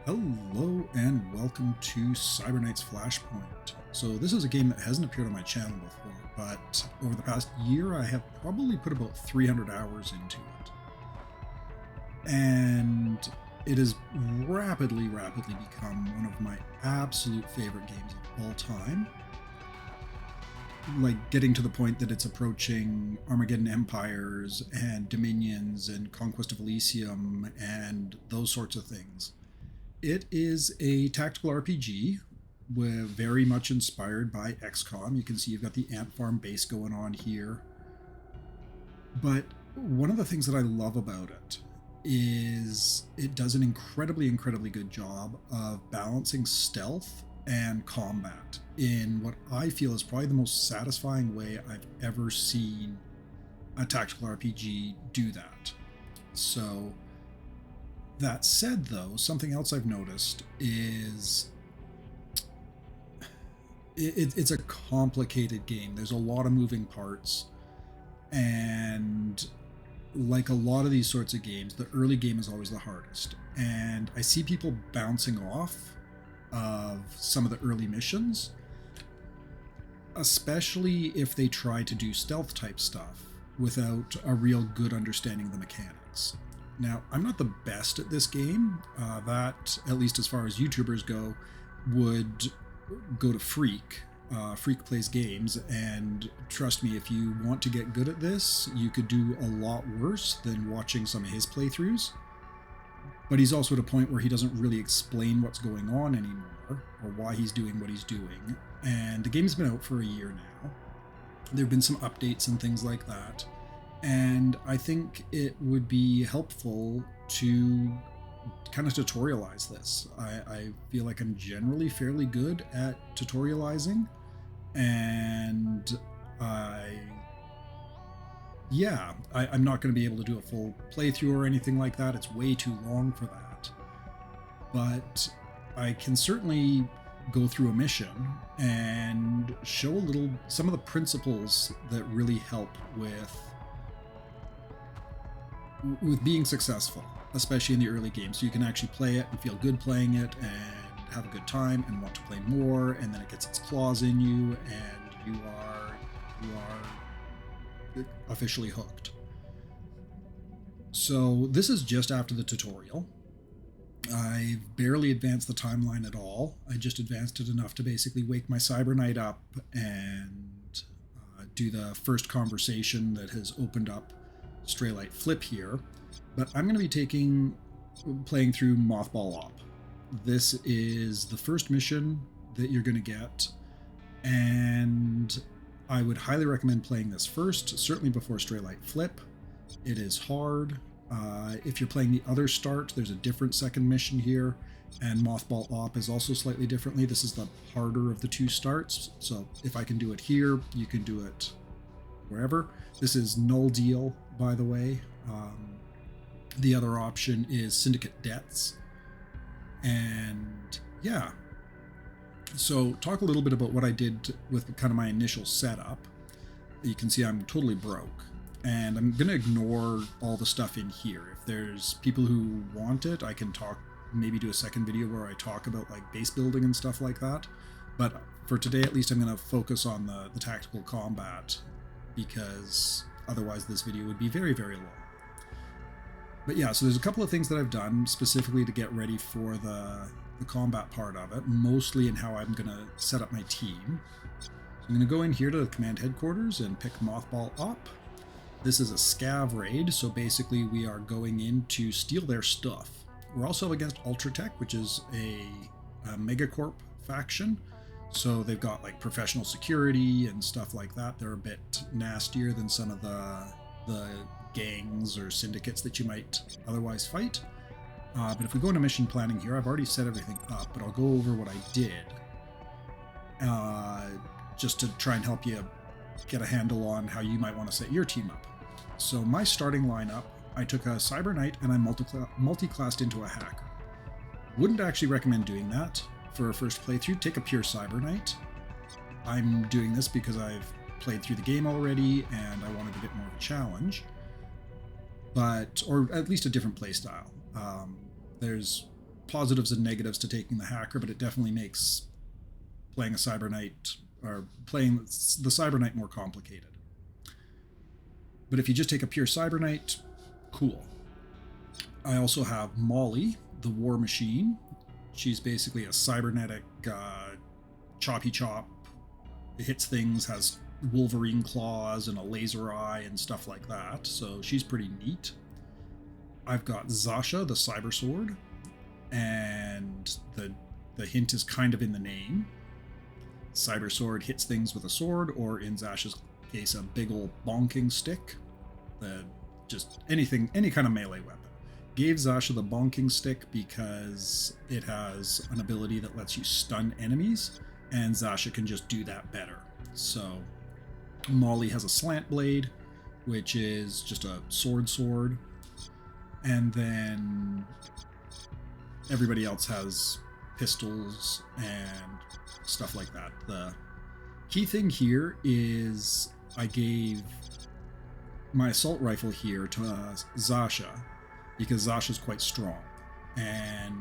Hello and welcome to Cybernight's Flashpoint. So this is a game that hasn't appeared on my channel before, but over the past year I have probably put about 300 hours into it. And it has rapidly become one of my absolute favorite games of all time. Like getting to the point that it's approaching Armageddon Empires and Dominions and Conquest of Elysium and those sorts of things. It is a tactical RPG, very much inspired by XCOM. You can see you've got the ant farm base going on here. But one of the things that I love about it is it does an incredibly good job of balancing stealth and combat in what I feel is probably the most satisfying way I've ever seen a tactical RPG do that. So that said, though, something else I've noticed is it's a complicated game. There's a lot of moving parts, and like a lot of these sorts of games, the early game is always the hardest. And I see people bouncing off of some of the early missions, especially if they try to do stealth type stuff without a real good understanding of the mechanics. Now, I'm not the best at this game. That, at least as far as YouTubers go, would go to Freak. Freak plays games, and trust me, if you want to get good at this, you could do a lot worse than watching some of his playthroughs. But he's also at a point where he doesn't really explain what's going on anymore, or why he's doing what he's doing. And the game's been out for a year now. There have been some updates and things like that. And I think it would be helpful to kind of tutorialize this. I feel like I'm generally fairly good at tutorializing, and I'm not going to be able to do a full playthrough or anything like that. It's way too long for that. But I can certainly go through a mission and show some of the principles that really help with being successful, especially in the early game. So you can actually play it and feel good playing it and have a good time and want to play more, and then it gets its claws in you and you are officially hooked. So this is just after the tutorial. I've barely advanced the timeline at all. I just advanced it enough to basically wake my Cyberknight up and do the first conversation that has opened up Straylight Flip here. But I'm going to be playing through Mothball OP. This is the first mission that you're going to get, and I would highly recommend playing this first, certainly before Straylight Flip. It is hard. If you're playing the other start, there's a different second mission here, and Mothball OP is also slightly differently. This is the harder of the two starts, so if I can do it here, you can do it wherever. This is Null Deal, by the way. The other option is Syndicate Debts. And yeah, so talk a little bit about what I did with kind of my initial setup. You can see I'm totally broke, and I'm going to ignore all the stuff in here. If there's people who want it, I can maybe do a second video where I talk about like base building and stuff like that. But for today, at least, I'm going to focus on the tactical combat, because otherwise this video would be very long. But yeah, so there's a couple of things that I've done specifically to get ready for the combat part of it, mostly in how I'm going to set up my team. So I'm going to go in here to the command headquarters and pick Mothball OP. This is a scav raid, so basically we are going in to steal their stuff. We're also up against Ultratech, which is a megacorp faction. So they've got like professional security and stuff like that. They're a bit nastier than some of the gangs or syndicates that you might otherwise fight. But if we go into mission planning here, I've already set everything up, but I'll go over what I did just to try and help you get a handle on how you might want to set your team up. So my starting lineup, I took a Cyberknight and I multi-classed into a hacker. Wouldn't actually recommend doing that for a first playthrough. Take a pure Cyberknight. I'm doing this because I've played through the game already and I wanted a bit more of a challenge. or at least a different play style. There's positives and negatives to taking the hacker, but it definitely makes playing a Cyber Knight or playing the Cyber Knight more complicated. But if you just take a pure Cyber Knight, cool. I also have Molly, the War Machine. She's basically a cybernetic choppy chop. It hits things, has Wolverine claws and a laser eye and stuff like that. So she's pretty neat. I've got Zasha, the Cyber Sword. And the hint is kind of in the name. Cyber Sword hits things with a sword, or in Zasha's case, a big old bonking stick. Just anything, any kind of melee weapon. Gave Zasha the bonking stick because it has an ability that lets you stun enemies, and Zasha can just do that better. So Molly has a slant blade, which is just a sword, and then everybody else has pistols and stuff like that. The key thing here is I gave my assault rifle here to Zasha because Zasha's quite strong, and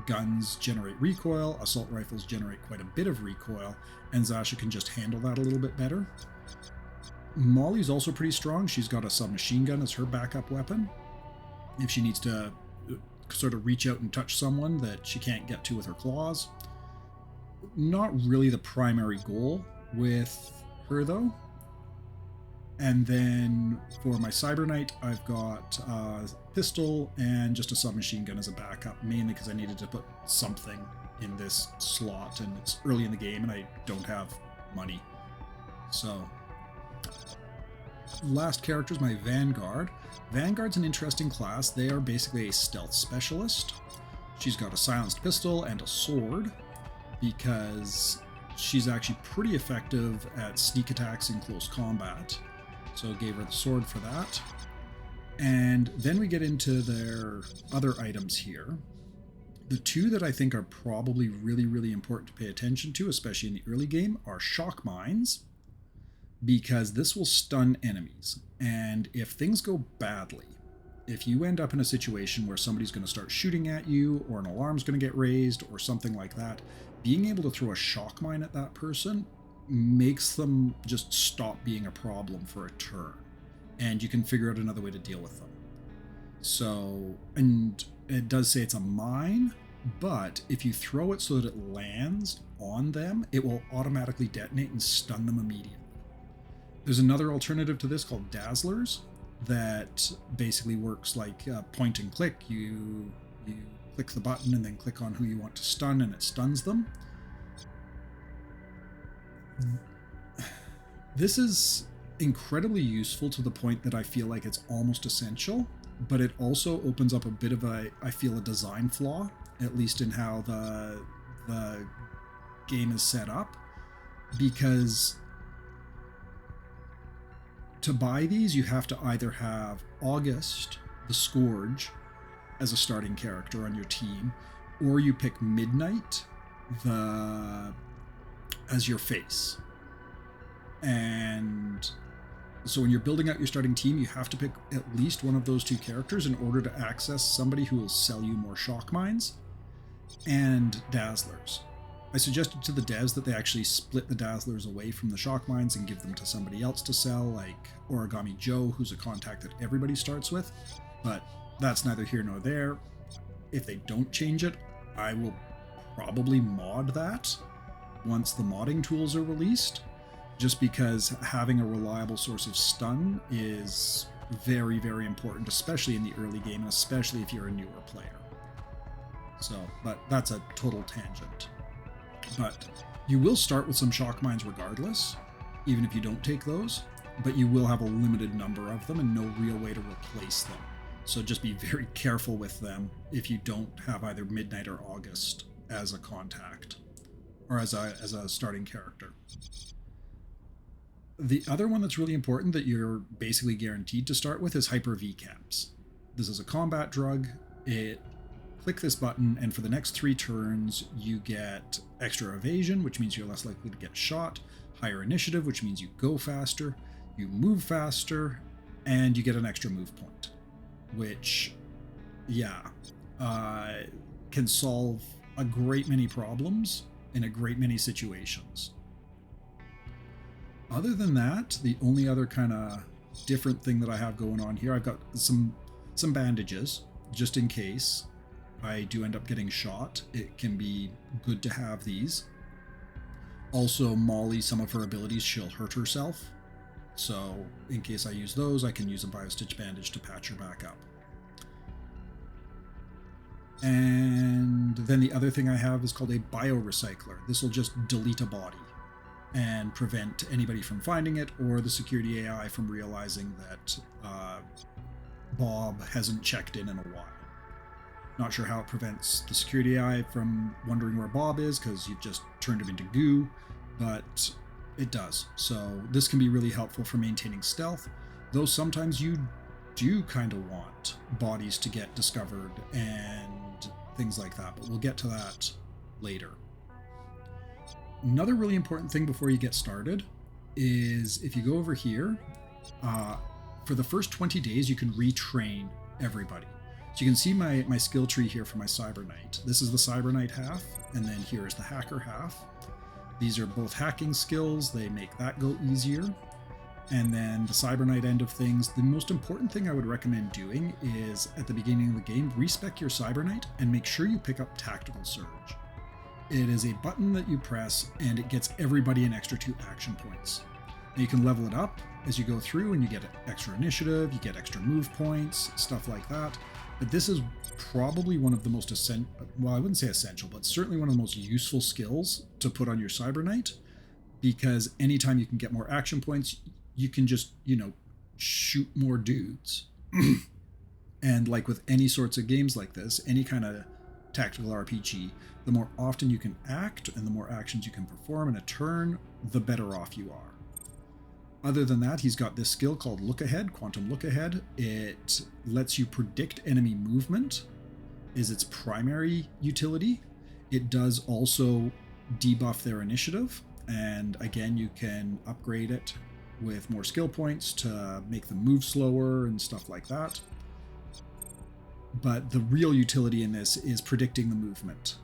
guns generate recoil, assault rifles generate quite a bit of recoil, and Zasha can just handle that a little bit better. Molly's also pretty strong. She's got a submachine gun as her backup weapon if she needs to sort of reach out and touch someone that she can't get to with her claws. Not really the primary goal with her though. And then for my Cyber Knight, I've got a pistol and just a submachine gun as a backup, mainly because I needed to put something in this slot, and it's early in the game and I don't have money. So, last character is my Vanguard. Vanguard's an interesting class. They are basically a stealth specialist. She's got a silenced pistol and a sword because she's actually pretty effective at sneak attacks in close combat. So gave her the sword for that. And then we get into their other items here. The two that I think are probably really, really important to pay attention to, especially in the early game, are shock mines, because this will stun enemies. And if things go badly, if you end up in a situation where somebody's going to start shooting at you, or an alarm's going to get raised, or something like that, being able to throw a shock mine at that person makes them just stop being a problem for a turn, and you can figure out another way to deal with them. So, and it does say it's a mine, but if you throw it so that it lands on them, it will automatically detonate and stun them immediately. There's another alternative to this called Dazzlers that basically works like point and click. You click the button and then click on who you want to stun, and it stuns them. This is incredibly useful to the point that I feel like it's almost essential, but it also opens up a bit of a design flaw, at least in how the game is set up, because to buy these you have to either have August, the Scourge, as a starting character on your team, or you pick Midnight as your face. And so when you're building out your starting team, you have to pick at least one of those two characters in order to access somebody who will sell you more shock mines and Dazzlers. I suggested to the devs that they actually split the Dazzlers away from the shock mines and give them to somebody else to sell, like Origami Joe, who's a contact that everybody starts with, but that's neither here nor there. If they don't change it, I will probably mod that once the modding tools are released, just because having a reliable source of stun is very, very important, especially in the early game, and especially if you're a newer player. So, but that's a total tangent. But you will start with some shock mines regardless, even if you don't take those, but you will have a limited number of them and no real way to replace them. So just be very careful with them if you don't have either Midnight or August as a contact, or as a starting character. The other one that's really important that you're basically guaranteed to start with is Hyper V-Caps. This is a combat drug. Click this button, and for the next 3 turns, you get extra evasion, which means you're less likely to get shot, higher initiative, which means you go faster, you move faster, and you get an extra move point. Which, yeah, can solve a great many problems in a great many situations. Other than that, the only other kind of different thing that I have going on here, I've got some bandages just in case I do end up getting shot. It can be good to have these. Also, Molly, some of her abilities, she'll hurt herself. So in case I use those, I can use a biostitch bandage to patch her back up. And then the other thing I have is called a biorecycler. This will just delete a body and prevent anybody from finding it or the security AI from realizing that Bob hasn't checked in a while. Not sure how it prevents the security AI from wondering where Bob is because you've just turned him into goo, but it does. So this can be really helpful for maintaining stealth, though sometimes you do kind of want bodies to get discovered and things like that, but we'll get to that later. Another really important thing before you get started is if you go over here, for the first 20 days you can retrain everybody. So you can see my skill tree here for my Cyber Knight. This is the Cyber Knight half, and then here is the Hacker half. These are both hacking skills, they make that go easier. And then the Cyber Knight end of things, the most important thing I would recommend doing is at the beginning of the game, respec your Cyber Knight and make sure you pick up Tactical Surge. It is a button that you press and it gets everybody an extra 2 action points. And you can level it up as you go through and you get extra initiative, you get extra move points, stuff like that. But this is probably one of the most well, I wouldn't say essential, but certainly one of the most useful skills to put on your Cyber Knight, because anytime you can get more action points, you can just, shoot more dudes. And like with any sorts of games like this, any kind of tactical RPG, the more often you can act and the more actions you can perform in a turn, the better off you are. Other than that, he's got this skill called Look Ahead, Quantum Look Ahead. It lets you predict enemy movement, is its primary utility. It does also debuff their initiative, and again, you can upgrade it with more skill points to make them move slower and stuff like that. But the real utility in this is predicting the movement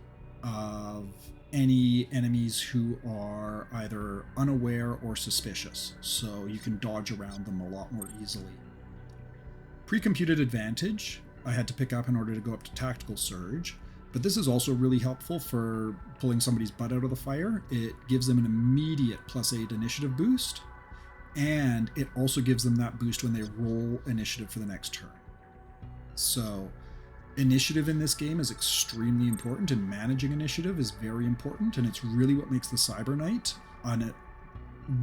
of any enemies who are either unaware or suspicious, so you can dodge around them a lot more easily. Pre-computed advantage I had to pick up in order to go up to Tactical Surge, but this is also really helpful for pulling somebody's butt out of the fire. It gives them an immediate +8 initiative boost, and it also gives them that boost when they roll initiative for the next turn. So initiative in this game is extremely important, and managing initiative is very important, and it's really what makes the Cyber Knight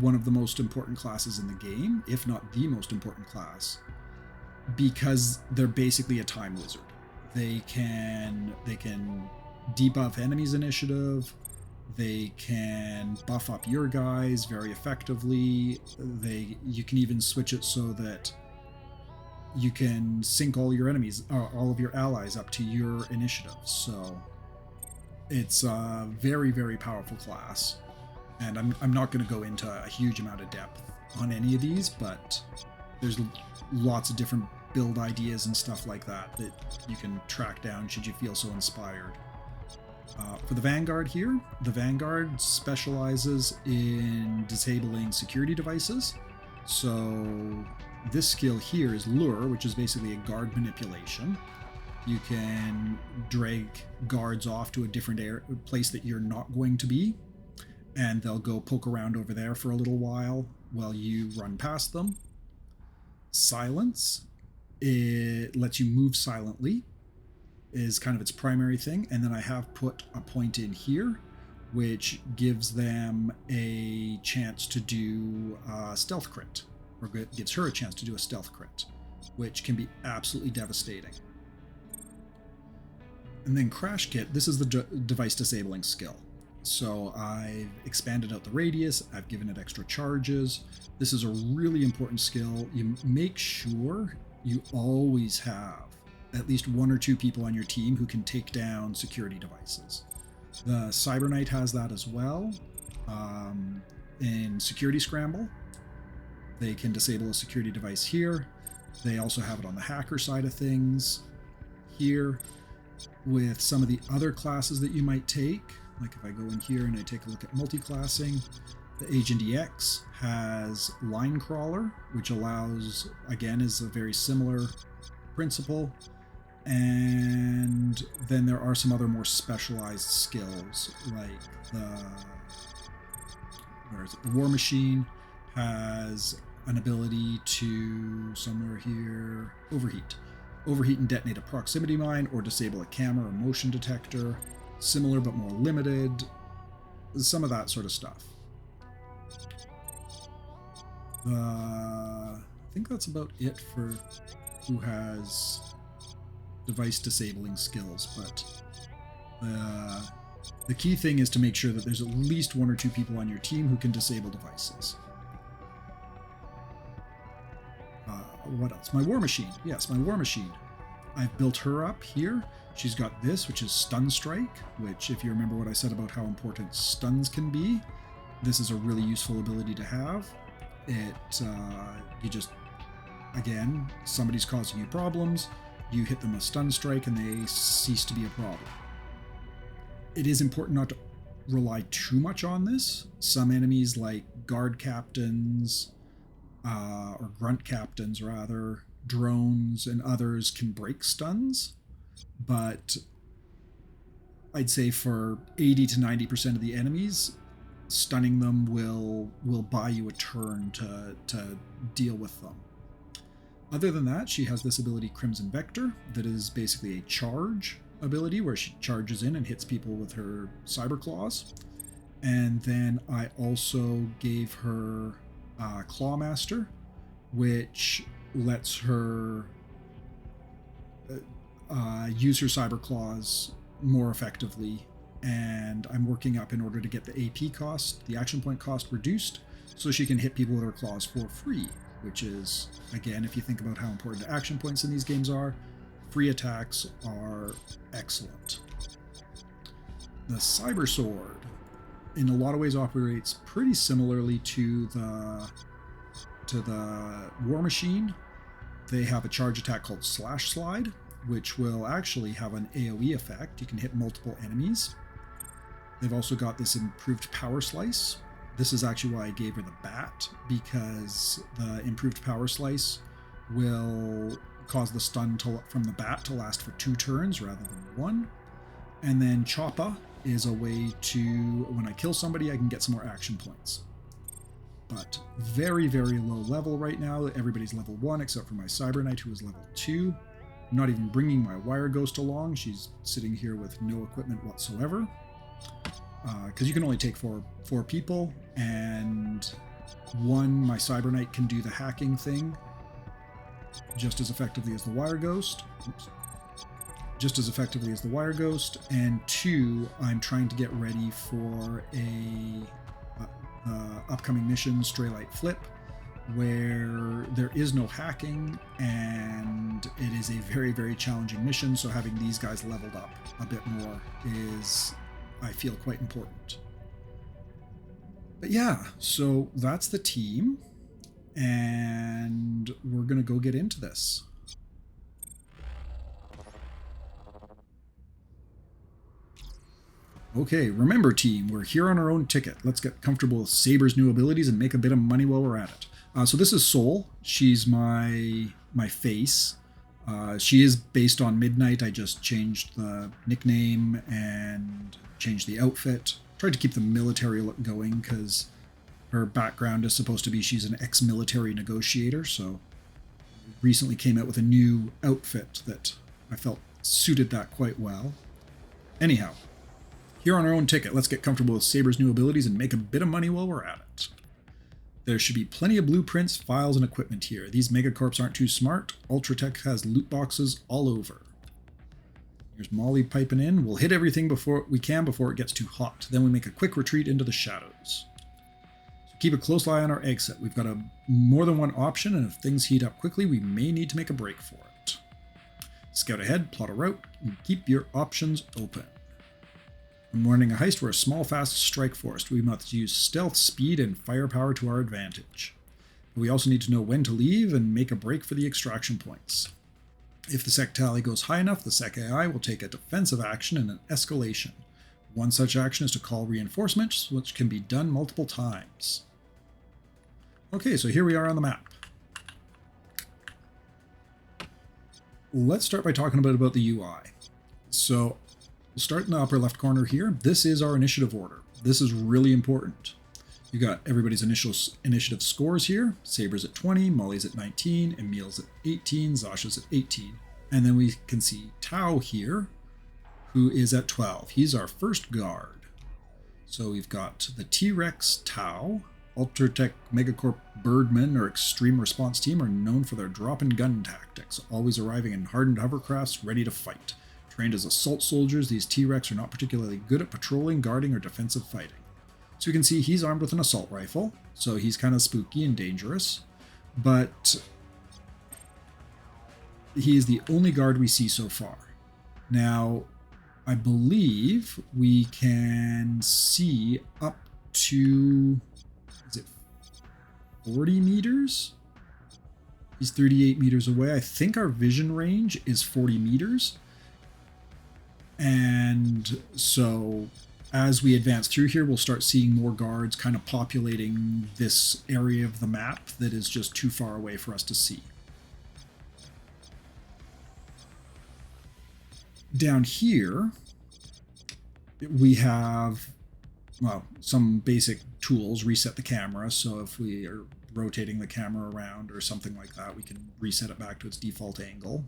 one of the most important classes in the game, if not the most important class, because they're basically a time wizard. They can debuff enemies' initiative, they can buff up your guys very effectively, you can even switch it so that you can sync all your enemies, all of your allies up to your initiative. So it's a very, very powerful class. And I'm not going to go into a huge amount of depth on any of these, but there's lots of different build ideas and stuff like that you can track down should you feel so inspired. For the Vanguard here, the Vanguard specializes in disabling security devices. So this skill here is Lure, which is basically a guard manipulation. You can drag guards off to a different place that you're not going to be, and they'll go poke around over there for a little while you run past them. Silence, it lets you move silently, is kind of its primary thing. And then I have put a point in here which gives them a chance to do a stealth crit, or gives her a chance to do a stealth crit, which can be absolutely devastating. And then Crash Kit, this is the device disabling skill. So I've expanded out the radius, I've given it extra charges. This is a really important skill. You make sure you always have at least 1 or 2 people on your team who can take down security devices. The Cyber Knight has that as well. In Security Scramble, they can disable a security device here. They also have it on the hacker side of things here. with some of the other classes that you might take. Like if I go in here and I take a look at multi-classing, the Agent EX has Line Crawler, which allows, again, is a very similar principle. And then there are some other more specialized skills, like the War Machine has an ability to, somewhere here, overheat and detonate a proximity mine, or disable a camera or motion detector. Similar but more limited, some of that sort of stuff. I think that's about it for who has device disabling skills, but the key thing is to make sure that there's at least 1 or 2 people on your team who can disable devices. What else? My War Machine. Yes, my War Machine. I've built her up here. She's got this, which is Stun Strike, which, if you remember what I said about how important stuns can be, this is a really useful ability to have. You just, again, somebody's causing you problems, you hit them with Stun Strike and they cease to be a problem. It is important not to rely too much on this. Some enemies, like guard captains, or grunt captains rather, drones and others, can break stuns, but I'd say for 80 to 90% of the enemies, stunning them will buy you a turn to deal with them. Other than that, she has this ability, Crimson Vector, that is basically a charge ability where she charges in and hits people with her cyber claws. And then I also gave her Clawmaster, which lets her use her cyber claws more effectively. And I'm working up in order to get the AP cost, the action point cost, reduced, so she can hit people with her claws for free, which is, again, if you think about how important action points in these games are, free attacks are excellent. The Cyber Sword, in a lot of ways, operates pretty similarly to the War Machine. They have a charge attack called Slash Slide, which will actually have an AoE effect. You can hit multiple enemies. They've also got this improved Power Slice. This is actually why I gave her the Bat, because the improved Power Slice will cause the stun from the Bat to last for 2 turns rather than 1. And then Choppa is a way to, when I kill somebody, I can get some more action points. But very, very low level right now. Everybody's level 1 except for my Cyber Knight, who is level 2. I'm not even bringing my Wire Ghost along. She's sitting here with no equipment whatsoever. Because you can only take four people, and my Cyber Knight can do the hacking thing just as effectively as the Wire Ghost. Oops. Just as effectively as the Wire Ghost. And 2, I'm trying to get ready for a upcoming mission, Stray Light Flip, where there is no hacking, and it is a very, very challenging mission. So having these guys leveled up a bit more is, I feel, quite important. But yeah, so that's the team, and we're gonna go get into this. Okay, remember team, we're here on our own ticket. Let's get comfortable with Saber's new abilities and make a bit of money while we're at it. So this is Sol. She's my face. She is based on Midnight. I just changed the nickname and changed the outfit. Tried to keep the military look going because her background is supposed to be she's an ex-military negotiator, so recently came out with a new outfit that I felt suited that quite well. Anyhow, here on our own ticket, let's get comfortable with Saber's new abilities and make a bit of money while we're at it. There should be plenty of blueprints, files, and equipment here. These megacorps aren't too smart. Ultratech has loot boxes all over. Here's Molly piping in. We'll hit everything before it gets too hot. Then we make a quick retreat into the shadows. So keep a close eye on our exit. We've got more than one option, and if things heat up quickly, we may need to make a break for it. Scout ahead, plot a route, and keep your options open. When running a heist, we're a small, fast strike force. We must use stealth, speed, and firepower to our advantage. We also need to know when to leave and make a break for the extraction points. If the sec tally goes high enough, the sec AI will take a defensive action and an escalation. One such action is to call reinforcements, which can be done multiple times. Okay, so here we are on the map. Let's start by talking about the UI. So we'll start in the upper left corner here. This is our initiative order. This is really important. You got everybody's initiative scores here. Saber's at 20, Molly's at 19, Emil's at 18, Zasha's at 18. And then we can see Tao here, who is at 12. He's our first guard. So we've got the T-Rex Tau. Ultratech Megacorp Birdmen or Extreme Response Team are known for their drop-and gun tactics, always arriving in hardened hovercrafts ready to fight. Trained as assault soldiers, these T-Rex are not particularly good at patrolling, guarding, or defensive fighting. So you can see he's armed with an assault rifle, so he's kind of spooky and dangerous, but he is the only guard we see so far. Now, I believe we can see up to, is it 40 meters? He's 38 meters away. I think our vision range is 40 meters. And so as we advance through here, we'll start seeing more guards kind of populating this area of the map that is just too far away for us to see. Down here, we have, well, some basic tools. Reset the camera, so if we are rotating the camera around or something like that, we can reset it back to its default angle.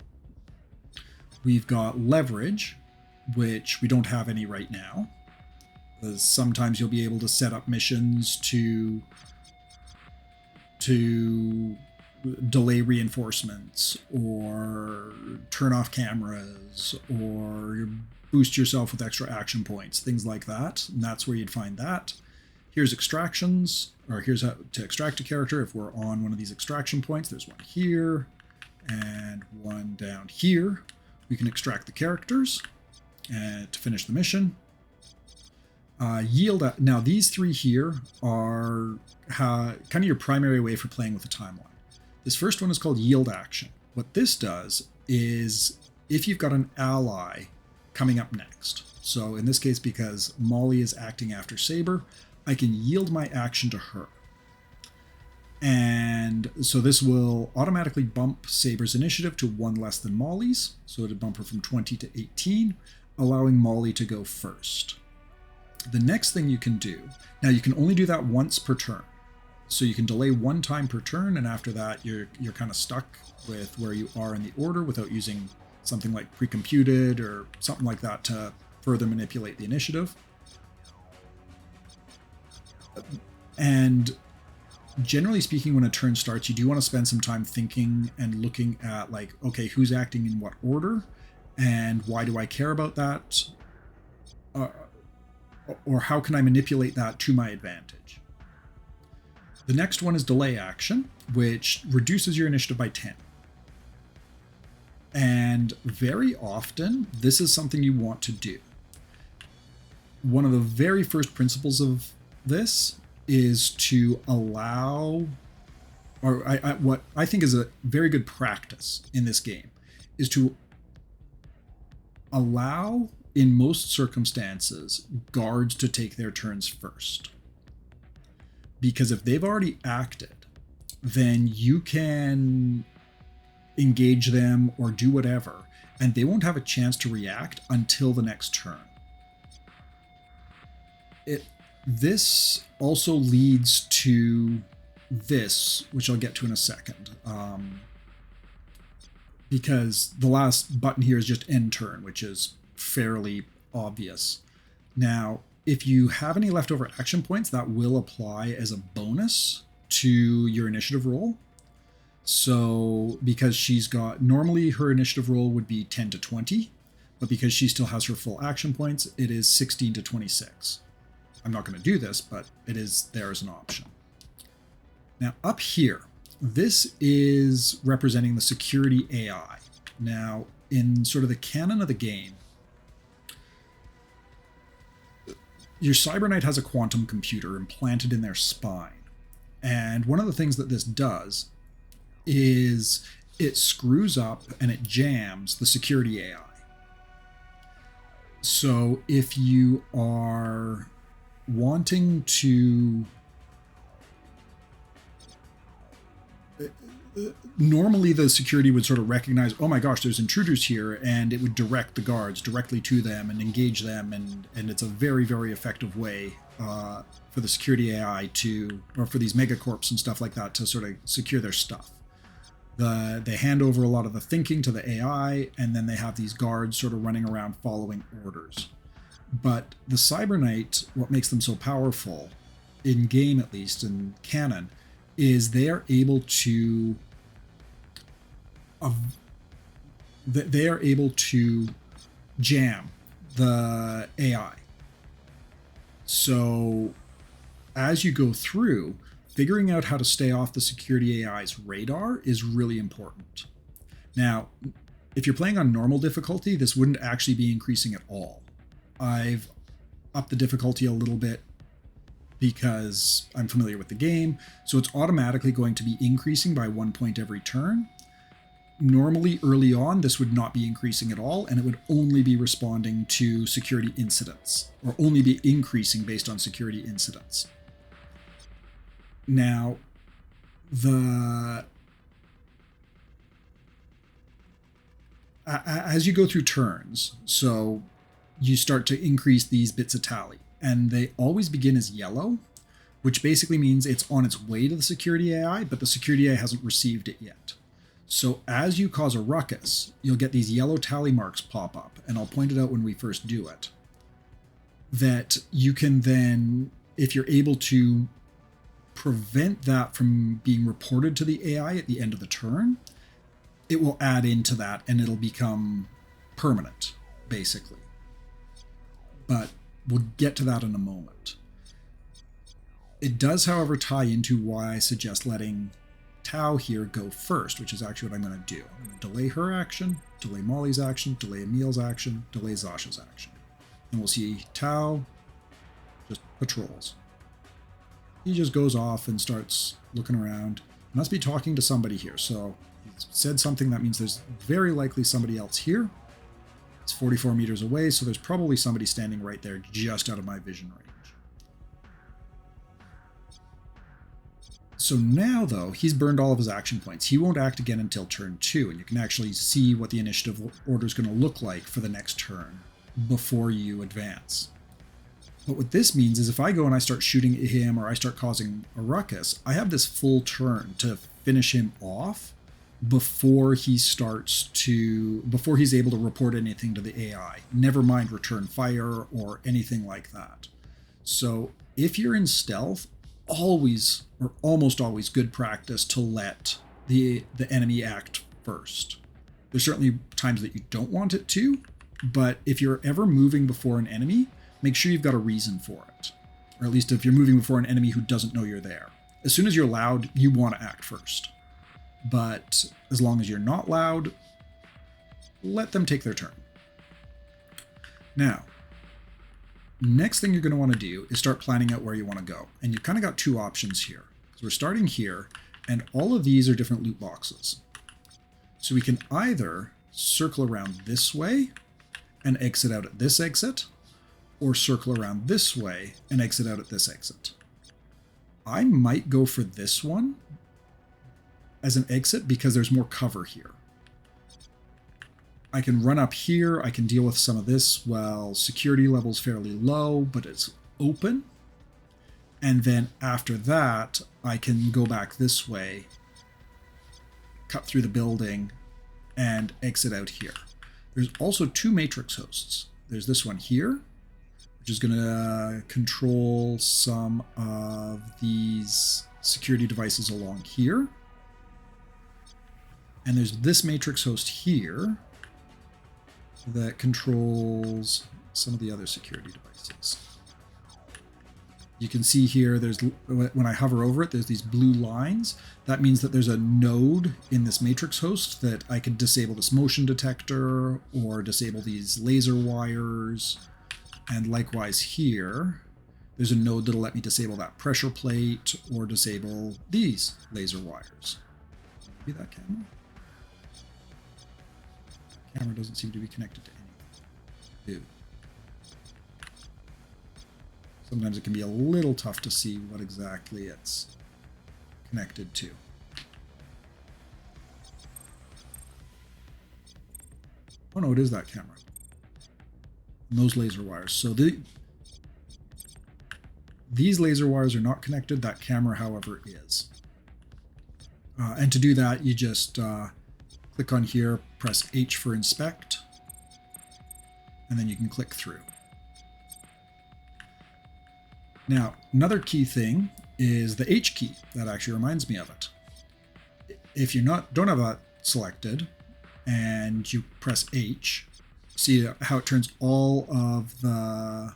We've got leverage, which we don't have any right now. Sometimes you'll be able to set up missions to delay reinforcements or turn off cameras or boost yourself with extra action points, things like that. And that's where you'd find that. Here's extractions, or here's how to extract a character if we're on one of these extraction points. There's one here and one down here. We can extract the characters to finish the mission. Yield. Now these three here are kind of your primary way for playing with the timeline. This first one is called yield action. What this does is if you've got an ally coming up next. So in this case, because Molly is acting after Saber, I can yield my action to her. And so this will automatically bump Saber's initiative to 1 less than Molly's. So it'll bump her from 20 to 18, allowing Molly to go first. The next thing you can do, now you can only do that once per turn. So you can delay 1 time per turn, and after that you're kind of stuck with where you are in the order without using something like pre-computed or something like that to further manipulate the initiative. And generally speaking, when a turn starts, you do want to spend some time thinking and looking at, like, okay, who's acting in what order and why do I care about that? Or how can I manipulate that to my advantage? The next one is delay action, which reduces your initiative by 10. And very often, this is something you want to do. One of the very first principles of this is to allow, or what I think is a very good practice in this game, is to allow, in most circumstances, guards to take their turns first. Because if they've already acted, then you can engage them or do whatever, and they won't have a chance to react until the next turn. This also leads to this, which I'll get to in a second. Because the last button here is just end turn, which is fairly obvious. Now, if you have any leftover action points, that will apply as a bonus to your initiative roll. So because she's got, normally her initiative roll would be 10 to 20, but because she still has her full action points, it is 16 to 26. I'm not going to do this, but it is there as an option. Now up here, this is representing the security AI. Now, in sort of the canon of the game, your Cyberknight has a quantum computer implanted in their spine. And one of the things that this does is it screws up and it jams the security AI. So if you are wanting to... Normally the security would sort of recognize, oh my gosh, there's intruders here, and it would direct the guards directly to them and engage them, and it's a very, very effective way for the security AI to, or for these megacorps and stuff like that, to sort of secure their stuff. They hand over a lot of the thinking to the AI, and then they have these guards sort of running around following orders. But the Cyber Knight, what makes them so powerful, in game at least, in canon, is they are able to jam the AI. So as you go through, figuring out how to stay off the security AI's radar is really important. Now, if you're playing on normal difficulty, this wouldn't actually be increasing at all. I've upped the difficulty a little bit because I'm familiar with the game, so it's automatically going to be increasing by 1 point every turn. Normally, early on, this would not be increasing at all, and it would only be responding to security incidents, or only be increasing based on security incidents. Now, as you go through turns, so you start to increase these bits of tally, and they always begin as yellow, which basically means it's on its way to the security AI, but the security AI hasn't received it yet. So as you cause a ruckus, you'll get these yellow tally marks pop up, and I'll point it out when we first do it, that you can then, if you're able to prevent that from being reported to the AI at the end of the turn, it will add into that and it'll become permanent, basically. But we'll get to that in a moment. It does, however, tie into why I suggest letting Tao here go first, which is actually what I'm going to do. I'm going to delay her action, delay Molly's action, delay Emil's action, delay Zasha's action. And we'll see Tao just patrols. He just goes off and starts looking around. He must be talking to somebody here. So he's said something that means there's very likely somebody else here. It's 44 meters away, so there's probably somebody standing right there just out of my vision range. So now, though, he's burned all of his action points. He won't act again until turn 2, and you can actually see what the initiative order is going to look like for the next turn before you advance. But what this means is if I go and I start shooting at him or I start causing a ruckus, I have this full turn to finish him off before he's able to report anything to the AI. Never mind return fire or anything like that. So if you're in stealth, always or almost always good practice to let the enemy act first. There's certainly times that you don't want it to, but if you're ever moving before an enemy, make sure you've got a reason for it. Or at least if you're moving before an enemy who doesn't know you're there. As soon as you're loud, you want to act first. But as long as you're not loud, let them take their turn. Now, next thing you're going to want to do is start planning out where you want to go. And you've kind of got two options here. So we're starting here, and all of these are different loot boxes. So we can either circle around this way and exit out at this exit, or circle around this way and exit out at this exit. I might go for this one as an exit because there's more cover here. I can run up here, I can deal with some of this while security level's fairly low, but it's open. And then after that, I can go back this way, cut through the building, and exit out here. There's also two matrix hosts. There's this one here, which is going to control some of these security devices along here. And there's this matrix host here that controls some of the other security devices. You can see here, when I hover over it, there's these blue lines. That means that there's a node in this matrix host that I could disable this motion detector or disable these laser wires. And likewise here, there's a node that'll let me disable that pressure plate or disable these laser wires. Maybe that camera? Camera doesn't seem to be connected to anything. Ew. Sometimes it can be a little tough to see what exactly it's connected to. Oh no, it is that camera. And those laser wires. So these laser wires are not connected. That camera, however, is. And to do that, you just click on here, press H for inspect, and then you can click through. Now, another key thing is the H key. That actually reminds me of it. If you don't have that selected and you press H, see how it turns all of the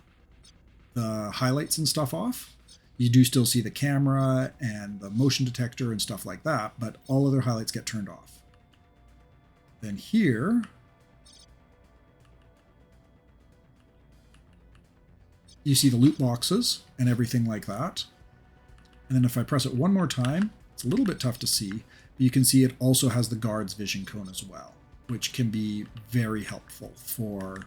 highlights and stuff off? You do still see the camera and the motion detector and stuff like that, but all other highlights get turned off. Then here, you see the loot boxes and everything like that. And then if I press it one more time, it's a little bit tough to see, but you can see it also has the guard's vision cone as well, which can be very helpful for,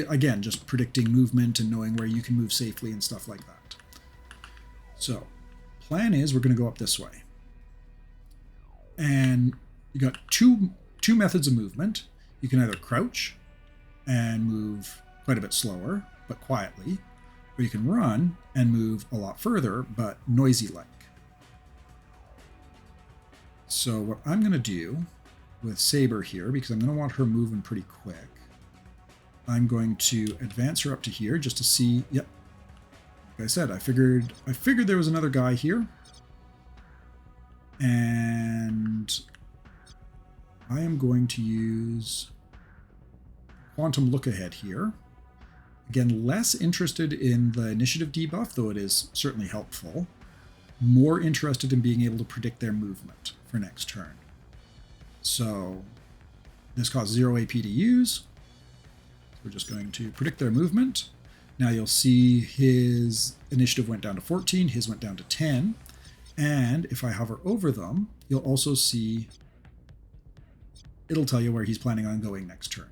again, just predicting movement and knowing where you can move safely and stuff like that. So, plan is we're going to go up this way. And you got two methods of movement. You can either crouch and move quite a bit slower, but quietly, or you can run and move a lot further, but noisy-like. So what I'm going to do with Saber here, because I'm going to want her moving pretty quick, I'm going to advance her up to here just to see. Yep, like I said, I figured there was another guy here, and I am going to use Quantum Look Ahead here. Again, less interested in the initiative debuff, though it is certainly helpful. More interested in being able to predict their movement for next turn. So this costs 0 AP to use. We're just going to predict their movement. Now you'll see his initiative went down to 14, his went down to 10. And if I hover over them, you'll also see it'll tell you where he's planning on going next turn.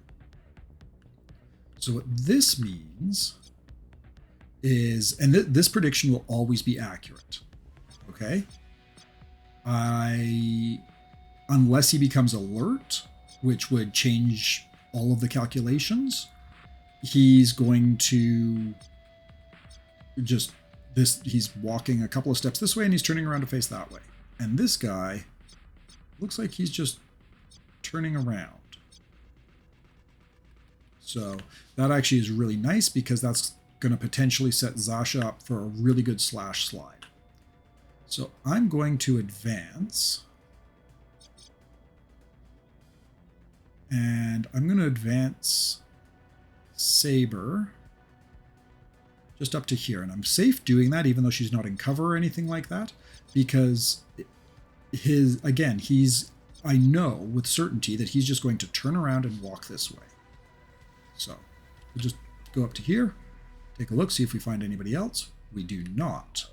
So what this means is, and this prediction will always be accurate, okay? Unless he becomes alert, which would change all of the calculations, he's going to just, he's walking a couple of steps this way and he's turning around to face that way. And this guy looks like he's just turning around. So that actually is really nice because that's going to potentially set Zasha up for a really good slash slide. So I'm going to advance. And I'm going to advance Saber just up to here. And I'm safe doing that even though she's not in cover or anything like that. Because I know with certainty that he's just going to turn around and walk this way. So we'll just go up to here, take a look, see if we find anybody else. We do not.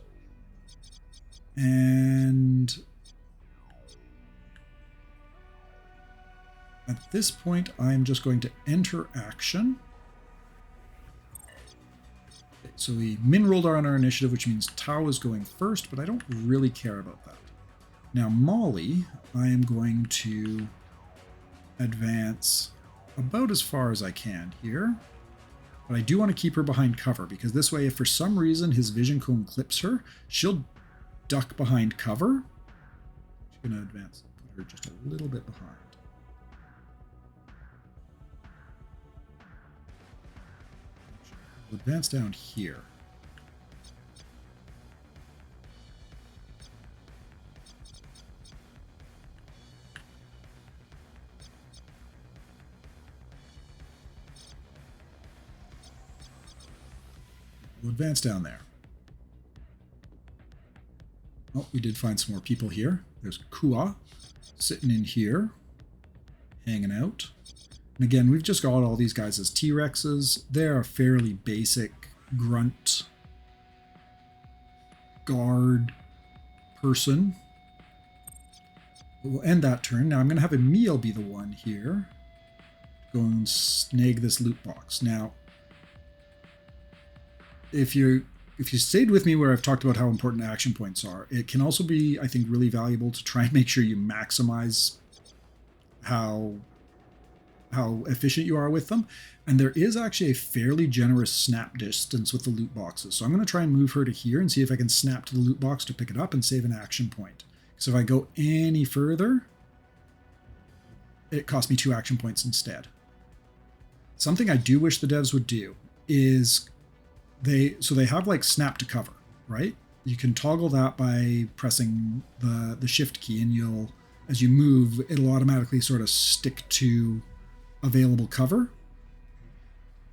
And at this point, I'm just going to enter action. Okay, so we min-rolled on our initiative, which means Tao is going first, but I don't really care about that. Now Molly, I am going to advance about as far as I can here, but I do want to keep her behind cover because this way, if for some reason his vision cone clips her, she'll duck behind cover. She's going to advance, put her just a little bit behind. We'll advance down here. We'll advance down there. Oh, we did find some more people here. There's Kua sitting in here, hanging out. And again, we've just got all these guys as T-Rexes. They're a fairly basic grunt guard person. But we'll end that turn. Now I'm going to have Emil be the one here go and snag this loot box. Now, if you stayed with me where I've talked about how important action points are, it can also be, I think, really valuable to try and make sure you maximize how efficient you are with them. And there is actually a fairly generous snap distance with the loot boxes. So I'm going to try and move her to here and see if I can snap to the loot box to pick it up and save an action point. So if I go any further, it costs me 2 action points instead. Something I do wish the devs would do is they have like snap to cover, right? You can toggle that by pressing the shift key, and as you move, it'll automatically sort of stick to available cover.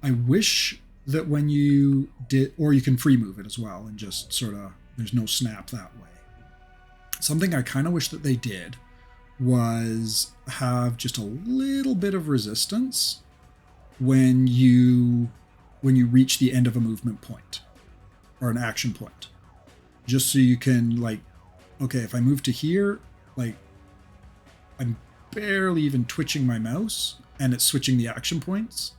I wish that when you did, or you can free move it as well and just sort of, there's no snap that way. Something I kind of wish that they did was have just a little bit of resistance when you reach the end of a movement point or an action point. Just so you can, like, okay, if I move to here, like, I'm barely even twitching my mouse and it's switching the action points.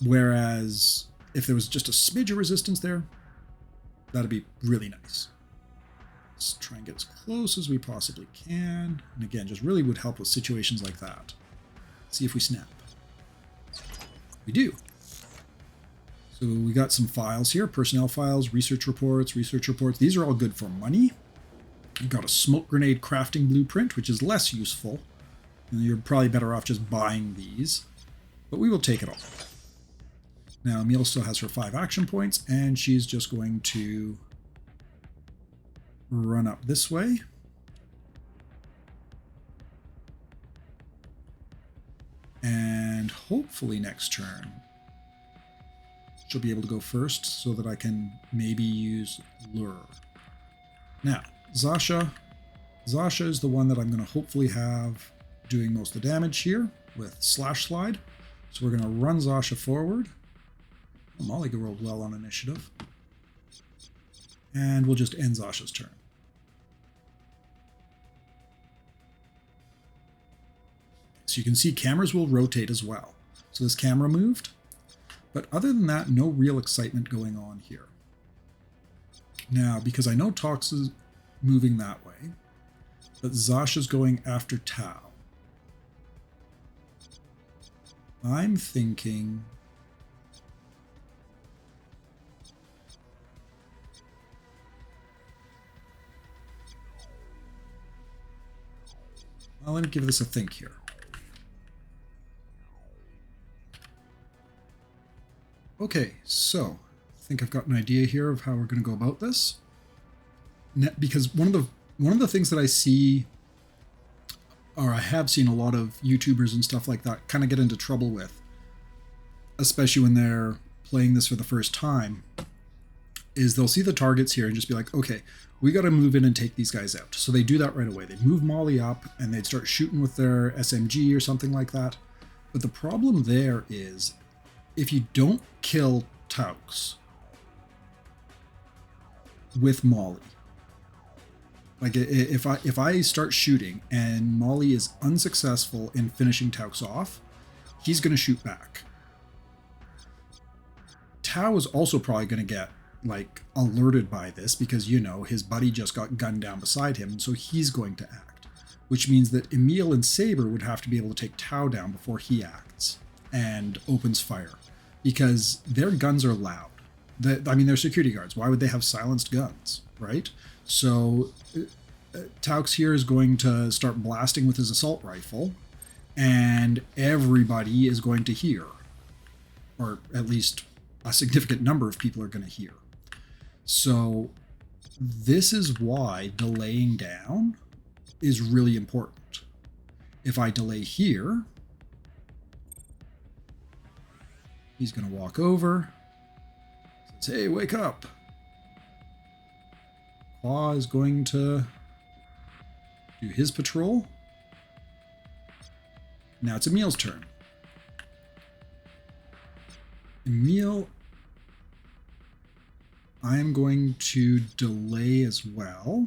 Whereas if there was just a smidge of resistance there, that'd be really nice. Let's try and get as close as we possibly can. And again, just really would help with situations like that. See if we snap. We do. So we got some files here, personnel files, research reports. These are all good for money. We've got a smoke grenade crafting blueprint, which is less useful. And you're probably better off just buying these, but we will take it all. Now, Emil still has her 5 action points, and she's just going to run up this way. And hopefully next turn, she'll be able to go first so that I can maybe use Lure. Now, Zasha is the one that I'm going to hopefully have doing most of the damage here with Slash Slide. So we're going to run Zasha forward. Molly rolled well on initiative. And we'll just end Zasha's turn. So you can see cameras will rotate as well. So this camera moved. But other than that, no real excitement going on here. Now, because I know Tox is moving that way, but Zasha's going after Tau. I'm thinking well, let me give this a think here. Okay, so I think I've got an idea here of how we're going to go about this. Because one of the things that I see, or I have seen a lot of YouTubers and stuff like that kind of get into trouble with, especially when they're playing this for the first time, is they'll see the targets here and just be like, okay, we got to move in and take these guys out. So they do that right away. They move Molly up and they'd start shooting with their SMG or something like that. But the problem there is, if you don't kill Taux with Molly, like if I start shooting and Molly is unsuccessful in finishing Taux off, he's going to shoot back. Tau is also probably going to get like alerted by this because, you know, his buddy just got gunned down beside him, and so he's going to act, which means that Emil and Saber would have to be able to take Tau down before he acts and opens fire, because their guns are loud. They're security guards. Why would they have silenced guns, right? So Taux here is going to start blasting with his assault rifle, and everybody is going to hear, or at least a significant number of people are going to hear. So this is why delaying down is really important. If I delay here, he's going to walk over, says, hey, wake up. Claw is going to do his patrol. Now it's Emil's turn. Emil, I'm going to delay as well.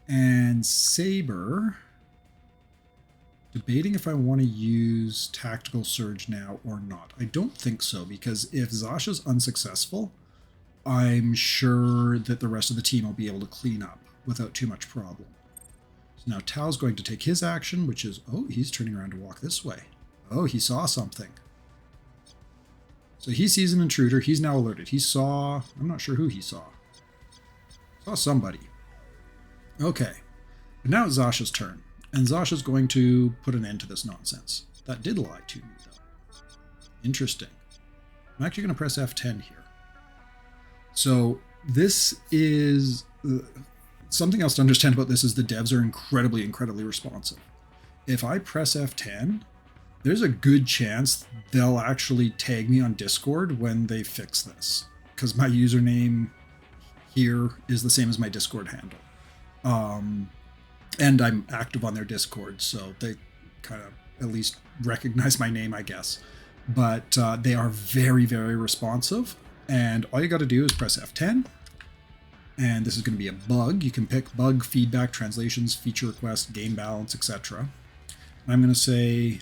And Saber, Debating if I want to use Tactical Surge now or not. I don't think so, because if Zasha's unsuccessful, I'm sure that the rest of the team will be able to clean up without too much problem. So now Tao's going to take his action, which is, oh, he's turning around to walk this way. Oh, he saw something. So he sees an intruder. He's now alerted. He saw, I'm not sure who he saw. Saw somebody. Okay. But now it's Zasha's turn. And Zasha's going to put an end to this nonsense. That did lie to me, though. Interesting. I'm actually going to press F10 here. So this is... something else to understand about this is the devs are incredibly, incredibly responsive. If I press F10, there's a good chance they'll actually tag me on Discord when they fix this. Because my username here is the same as my Discord handle. And I'm active on their Discord, so they kind of at least recognize my name, I guess. But they are very, very responsive. And all you got to do is press F10. And this is going to be a bug. You can pick bug, feedback, translations, feature request, game balance, etc. I'm going to say,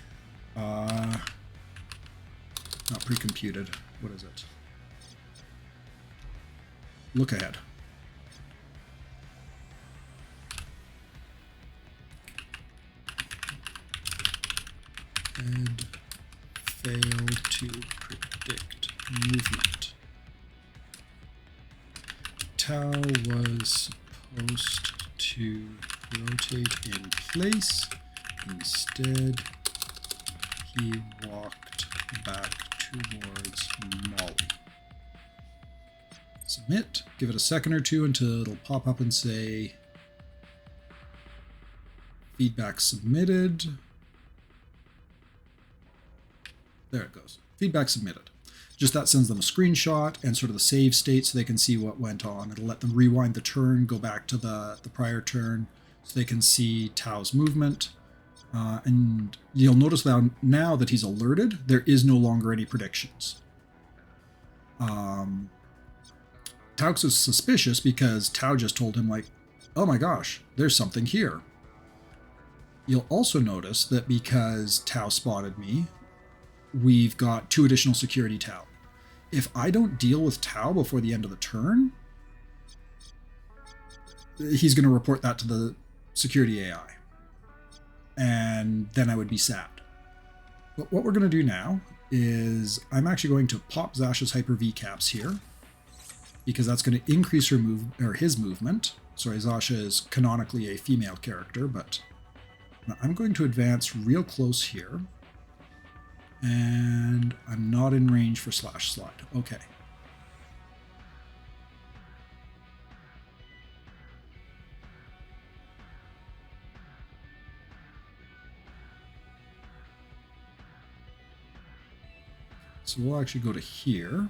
not pre-computed. What is it? Look ahead. Ed failed to predict movement. Tau was supposed to rotate in place. Instead, he walked back towards Molly. Submit. Give it a second or two until it'll pop up and say feedback submitted. There it goes. Feedback submitted. Just that sends them a screenshot and sort of the save state so they can see what went on. It'll let them rewind the turn, go back to the prior turn so they can see Tau's movement. And you'll notice that now that he's alerted, there is no longer any predictions. Taux is suspicious because Tau just told him, like, oh my gosh, there's something here. You'll also notice that because Tau spotted me, we've got 2 additional security Tau. If I don't deal with Tau before the end of the turn, he's going to report that to the security AI. And then I would be sad. But what we're going to do now is I'm actually going to pop Zasha's Hyper-V caps here, because that's going to increase his movement. Sorry, Zasha is canonically a female character, but I'm going to advance real close here. And I'm not in range for slash slide. Okay. So we'll actually go to here.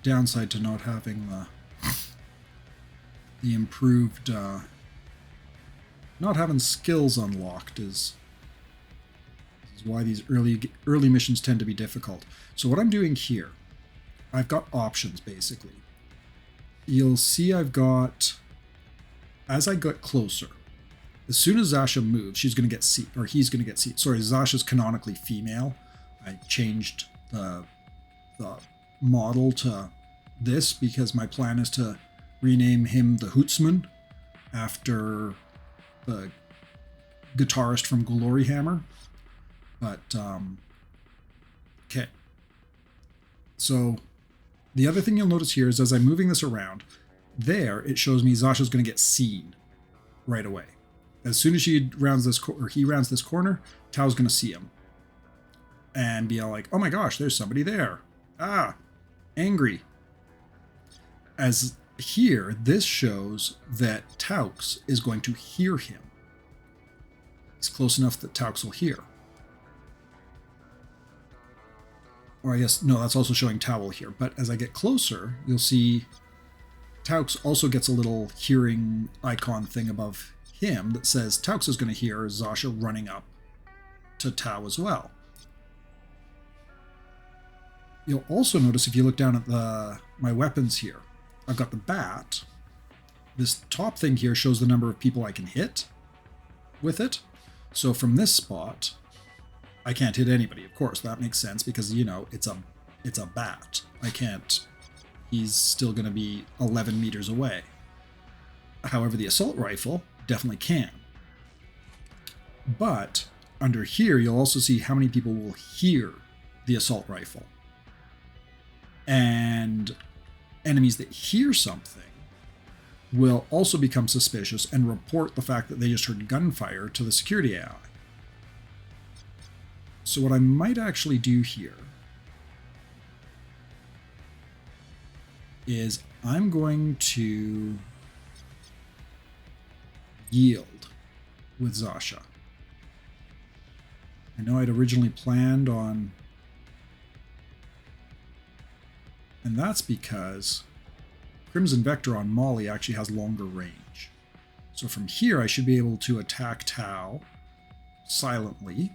Downside to not having the improved, not having skills unlocked is why these early missions tend to be difficult. So what I'm doing here, I've got options basically. You'll see I've got, as I get closer, as soon as Zasha moves, she's going to get seat, or he's going to get seat. Sorry, Zasha's canonically female. I changed the model to this because my plan is to rename him the Hootsman after the guitarist from Glory Hammer. But, okay. So the other thing you'll notice here is as I'm moving this around, there it shows me Zasha's going to get seen right away. As soon as he rounds this corner, Tau's going to see him and be all like, oh my gosh, there's somebody there. Ah, angry. As here, this shows that Taux is going to hear him. He's close enough that Taux will hear. Or I guess, no, that's also showing Tau will hear. But as I get closer, you'll see Taux also gets a little hearing icon thing above him that says Taux is going to hear Zasha running up to Tau as well. You'll also notice if you look down at my weapons here, I've got the bat. This top thing here shows the number of people I can hit with it. So from this spot, I can't hit anybody. Of course, that makes sense because, you know, it's a bat. I can't. He's still going to be 11 meters away. However, the assault rifle definitely can. But under here, you'll also see how many people will hear the assault rifle. And enemies that hear something will also become suspicious and report the fact that they just heard gunfire to the security AI. So what I might actually do here is I'm going to yield with Zasha. I know I'd originally planned on... And that's because Crimson Vector on Molly actually has longer range. So from here I should be able to attack Tau silently.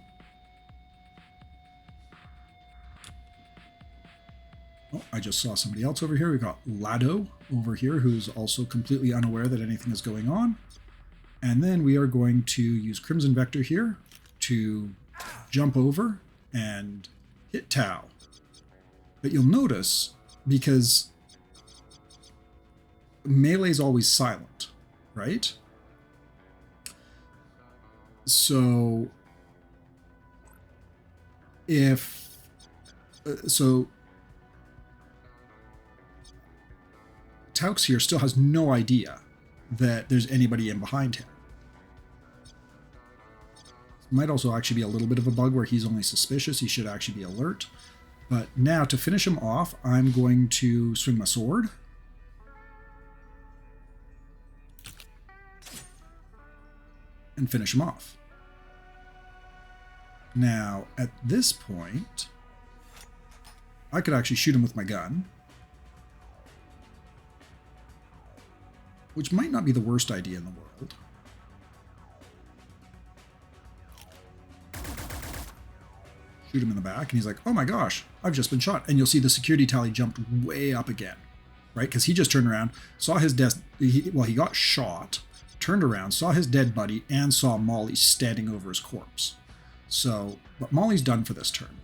Oh, I just saw somebody else over here. We've got Lado over here who's also completely unaware that anything is going on. And then we are going to use Crimson Vector here to jump over and hit Tau. But you'll notice, because melee is always silent, right? So Taux here still has no idea that there's anybody in behind him. It might also actually be a little bit of a bug where he's only suspicious. He should actually be alert. But now to finish him off, I'm going to swing my sword. And finish him off. Now, at this point, I could actually shoot him with my gun. Which might not be the worst idea in the world. Shoot him in the back, and he's like, oh my gosh, I've just been shot. And you'll see the security tally jumped way up again, right? Because he just turned around, saw his he got shot, turned around, saw his dead buddy, and saw Molly standing over his corpse. So, but Molly's done for this turn.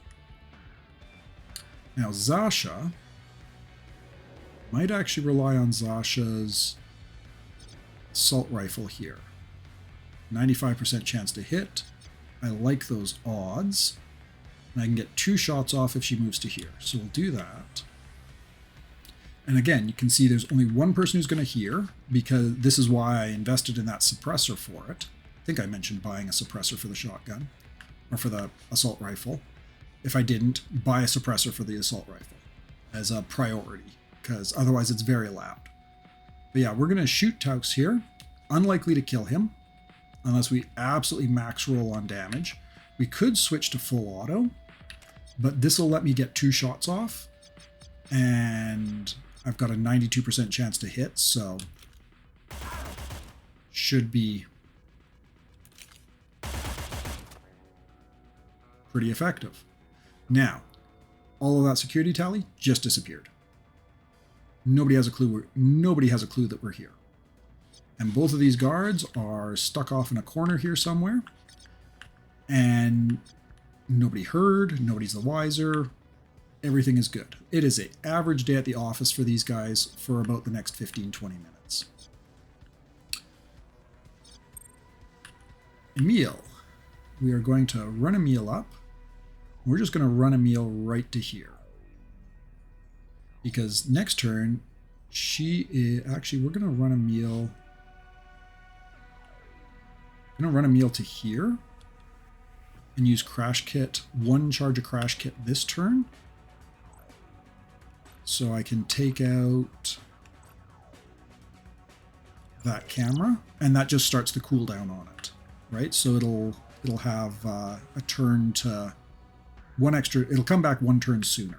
Now, Zasha might actually rely on Zasha's assault rifle here. 95% chance to hit. I like those odds. And I can get 2 shots off if she moves to here. So we'll do that. And again, you can see there's only one person who's going to hear, because this is why I invested in that suppressor for it. I think I mentioned buying a suppressor for the shotgun, or for the assault rifle. If I didn't, buy a suppressor for the assault rifle as a priority, because otherwise it's very loud. But yeah, we're going to shoot Taux here. Unlikely to kill him, unless we absolutely max roll on damage. We could switch to full auto, but this will let me get 2 shots off. And I've got a 92% chance to hit, so should be pretty effective. Now, all of that security tally just disappeared. Nobody has a clue. Nobody has a clue that we're here. And both of these guards are stuck off in a corner here somewhere. And nobody heard. Nobody's the wiser. Everything is good. It is an average day at the office for these guys for about the next 15-20 minutes. Emil. We are going to run Emil up. We're just going to run Emil right to here. Because next turn, she is... Actually, we're going to run Emil... I'm going to run Emil to here. And use Crash Kit. 1 charge of Crash Kit this turn. So I can take out that camera. And that just starts the cooldown on it. Right? So it'll have a turn to... It'll come back 1 turn sooner.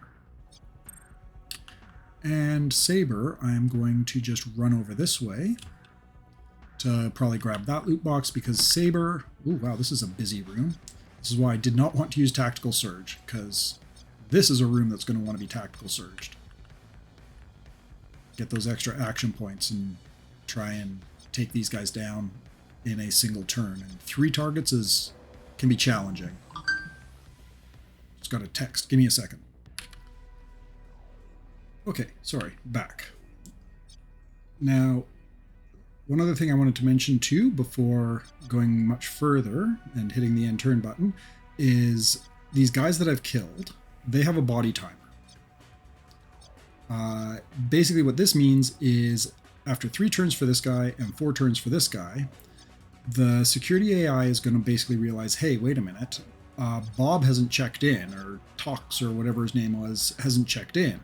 And Saber, I'm going to just run over this way to probably grab that loot box, because Saber... Ooh, wow, this is a busy room. This is why I did not want to use Tactical Surge, because This is a room that's going to want to be tactical surged. Get those extra action points and try and take these guys down in a single turn. And 3 targets can be challenging. Just got a text. Give me a second. Okay, sorry. Back. Now, one other thing I wanted to mention too before going much further and hitting the end turn button is these guys that I've killed, they have a body timer. Basically what this means is after 3 turns for this guy and 4 turns for this guy, the security AI is going to basically realize, hey, wait a minute, Bob hasn't checked in, or Tox or whatever his name was hasn't checked in.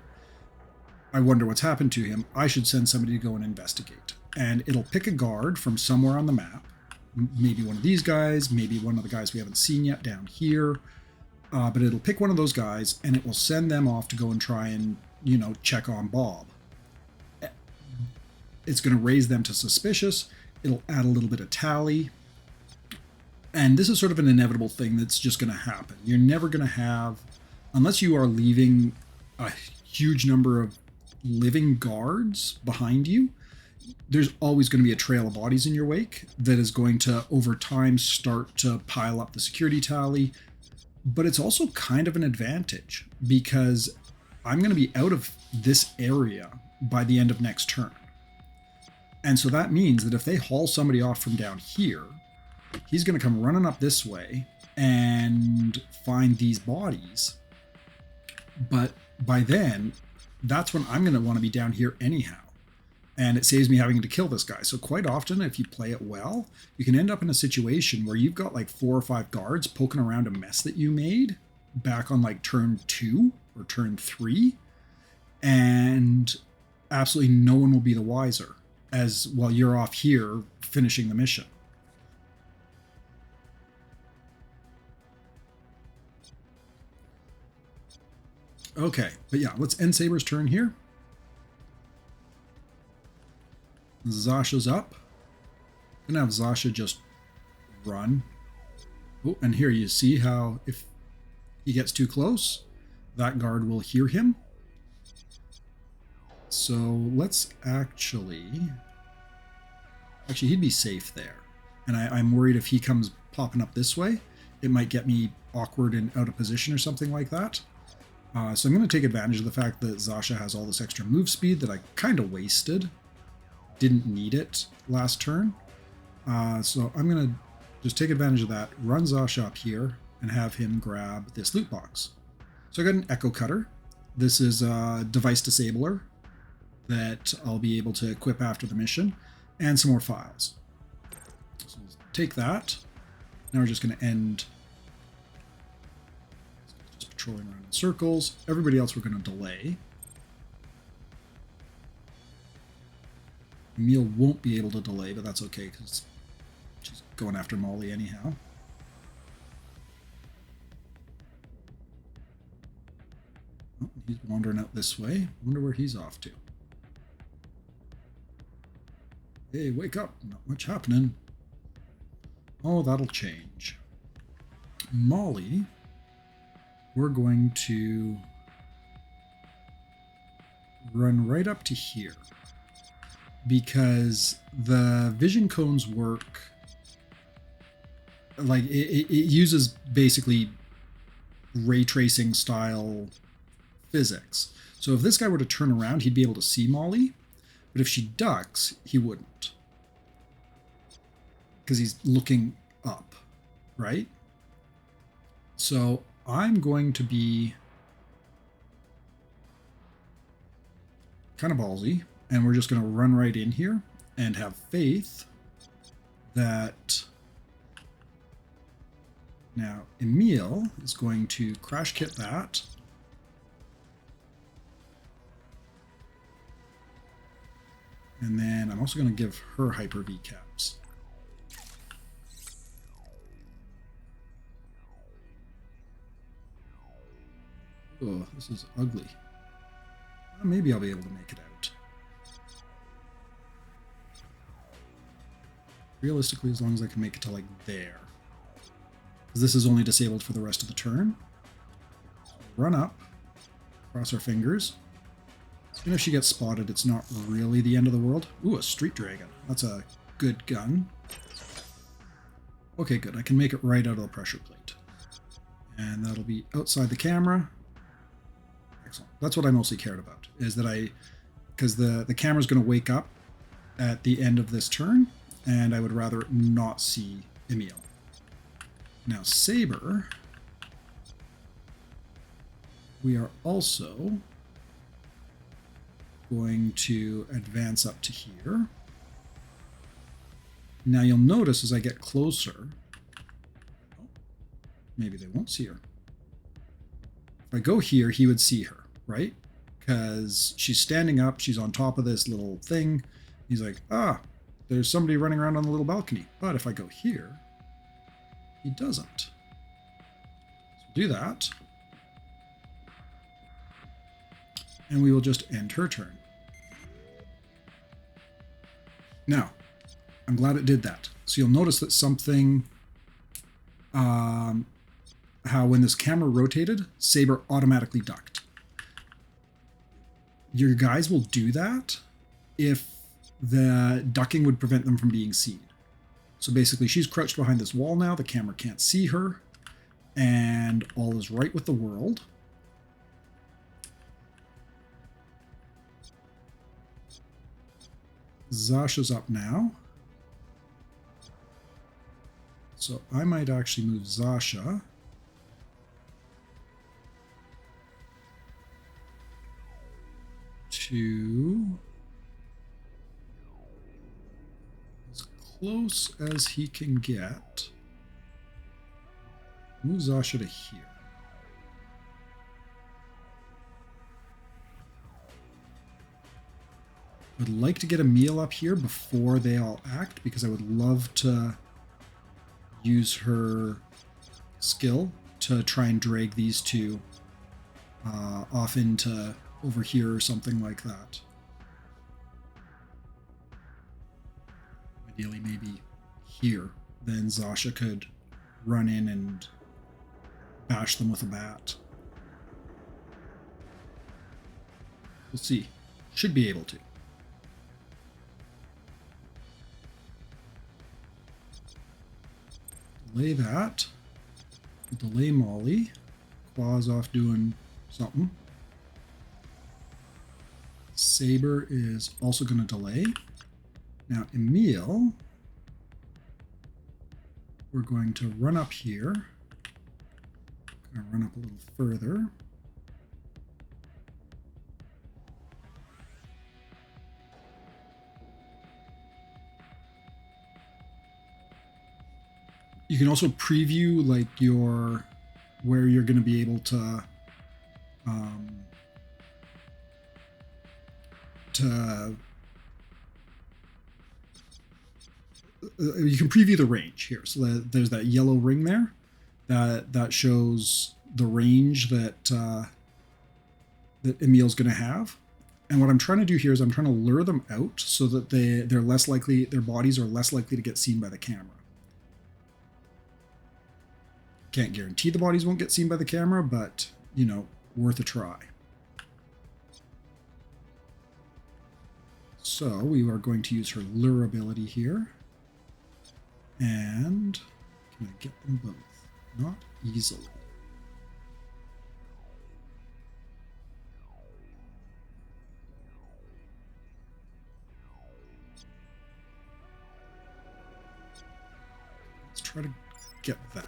I wonder what's happened to him. I should send somebody to go and investigate. And it'll pick a guard from somewhere on the map, maybe one of these guys, maybe one of the guys we haven't seen yet down here, but it'll pick one of those guys and it will send them off to go and try and, check on Bob. It's going to raise them to suspicious. It'll add a little bit of tally. And this is sort of an inevitable thing that's just going to happen. You're never going to have, unless you are leaving a huge number of living guards behind you, there's always going to be a trail of bodies in your wake that is going to, over time, start to pile up the security tally. But it's also kind of an advantage because I'm going to be out of this area by the end of next turn. And so that means that if they haul somebody off from down here, he's going to come running up this way and find these bodies. But by then, that's when I'm going to want to be down here anyhow. And it saves me having to kill this guy. So quite often, if you play it well, you can end up in a situation where you've got like 4 or 5 guards poking around a mess that you made back on like turn 2 or turn 3. And absolutely no one will be the wiser as while you're off here finishing the mission. Okay, but yeah, let's end Saber's turn here. Zasha's up. I'm gonna have Zasha just run. Oh, and here you see how if he gets too close, that guard will hear him. So let's actually he'd be safe there. And I'm worried if he comes popping up this way, it might get me awkward and out of position or something like that. So I'm going to take advantage of the fact that Zasha has all this extra move speed that I kind of wasted. Didn't need it last turn. So I'm going to just take advantage of that, run Zasha up here, and have him grab this loot box. So I got an Echo Cutter. This is a device disabler that I'll be able to equip after the mission, and some more files. So we'll take that. Now we're just going to end just patrolling around in circles. Everybody else we're going to delay. Emil won't be able to delay, but that's okay because she's going after Molly anyhow. Oh, he's wandering out this way. Wonder where he's off to. Hey, wake up. Not much happening. Oh, that'll change. Molly, we're going to run right up to here. Because the vision cones work, like it uses basically ray tracing style physics. So if this guy were to turn around, he'd be able to see Molly, but if she ducks, he wouldn't. Because he's looking up, right? So I'm going to be kind of ballsy. And we're just going to run right in here and have faith that now Emil is going to crash kit that. And then I'm also going to give her Hyper-V caps. Oh, this is ugly. Well, maybe I'll be able to make it out. Realistically, as long as I can make it to like there. Because this is only disabled for the rest of the turn. So run up. Cross our fingers. And if she gets spotted, it's not really the end of the world. Ooh, a street dragon. That's a good gun. Okay, good. I can make it right out of the pressure plate. And that'll be outside the camera. Excellent. That's what I mostly cared about, is that because the camera's going to wake up at the end of this turn, and I would rather not see Emil. Now, Saber, we are also going to advance up to here. Now you'll notice as I get closer, maybe they won't see her. If I go here, he would see her, right? Because she's standing up, she's on top of this little thing. He's like, ah, there's somebody running around on the little balcony. But if I go here, he doesn't. So do that. And we will just end her turn. Now, I'm glad it did that. So you'll notice that something, how when this camera rotated, Saber automatically ducked. Your guys will do that if the ducking would prevent them from being seen. So basically she's crouched behind this wall now, the camera can't see her, and all is right with the world. Zasha's up now. So I might actually move Zasha to as close as he can get. Move Zasha to here. I'd like to get Emil up here before they all act, because I would love to use her skill to try and drag these two off into over here or something like that. Ideally maybe here, then Zasha could run in and bash them with a bat. We'll see. Should be able to. Delay that. Delay Molly. Claw's off doing something. Saber is also going to delay. Now Emil, we're going to run up here. Going to run up a little further. You can also preview like where you're going to be able to you can preview the range here. So there's that yellow ring there that shows the range that that Emil's going to have. And what I'm trying to do here is I'm trying to lure them out so that they're less likely, their bodies are less likely to get seen by the camera. Can't guarantee the bodies won't get seen by the camera, but, you know, worth a try. So we are going to use her lure ability here. And can I get them both? Not easily. Let's try to get that.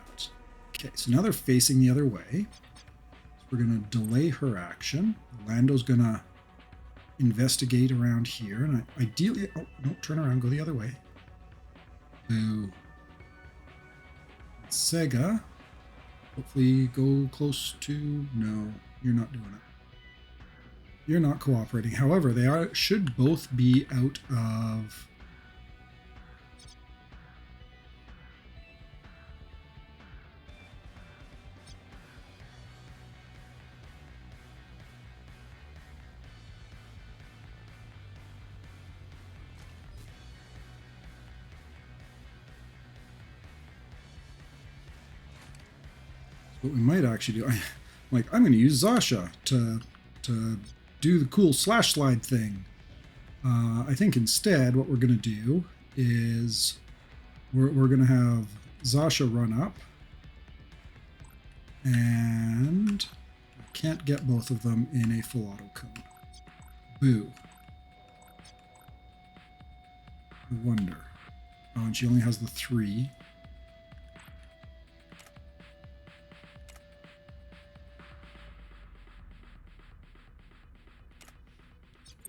Okay, so now they're facing the other way. So we're going to delay her action. Lando's going to investigate around here. And ideally... Oh, no, turn around, go the other way. Boo. Sega. Hopefully go close to... No, you're not doing it. You're not cooperating. However, they should both be out of... What we might actually do, I'm going to use Zasha to to do the cool slash slide thing. I think instead what we're going to do is we're going to have Zasha run up, and I can't get both of them in a full auto cone. Boo. I wonder. Oh, and she only has the 3.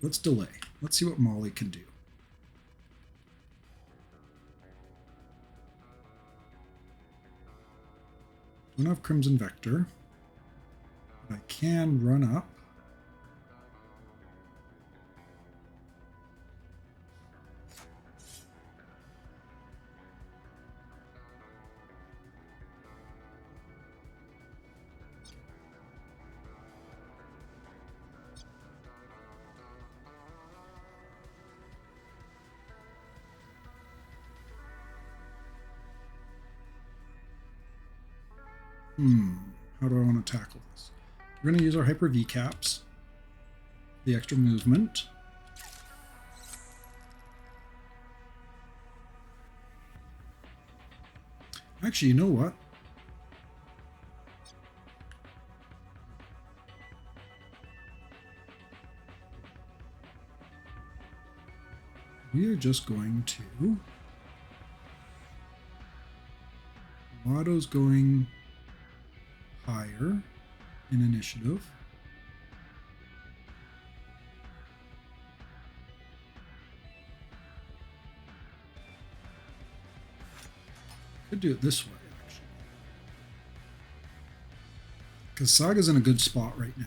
Let's delay. Let's see what Molly can do. Don't have Crimson Vector, but I can run up. How do I want to tackle this? We're going to use our Hyper V caps, the extra movement. Actually, you know what? We are just going to... Lotto's going higher in initiative. Could do it this way, actually. Because Saga's in a good spot right now.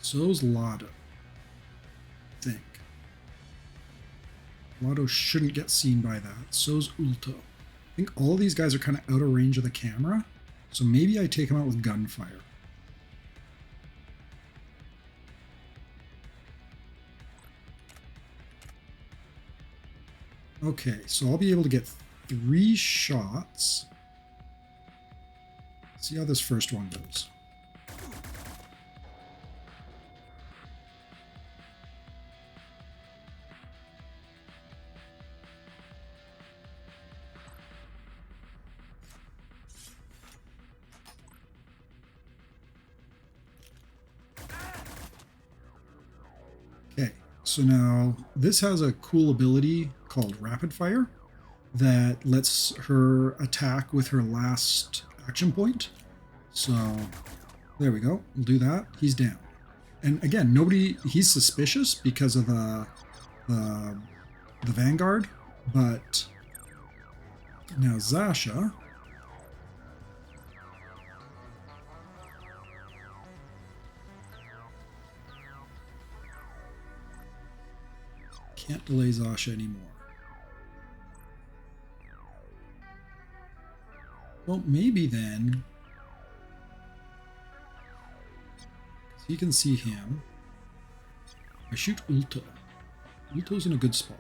So's Lotto, I think. Lotto shouldn't get seen by that. So's Ulto. I think all these guys are kind of out of range of the camera. So maybe I take him out with gunfire. Okay, so I'll be able to get 3 shots. See how this first one goes. So now this has a cool ability called Rapid Fire that lets her attack with her last action point. So there we go. We'll do that. He's down. And again, he's suspicious because of the Vanguard, but now Zasha. Can't delay Zasha anymore. Well, maybe then, so you can see him. I shoot Ulto. Ulto's in a good spot.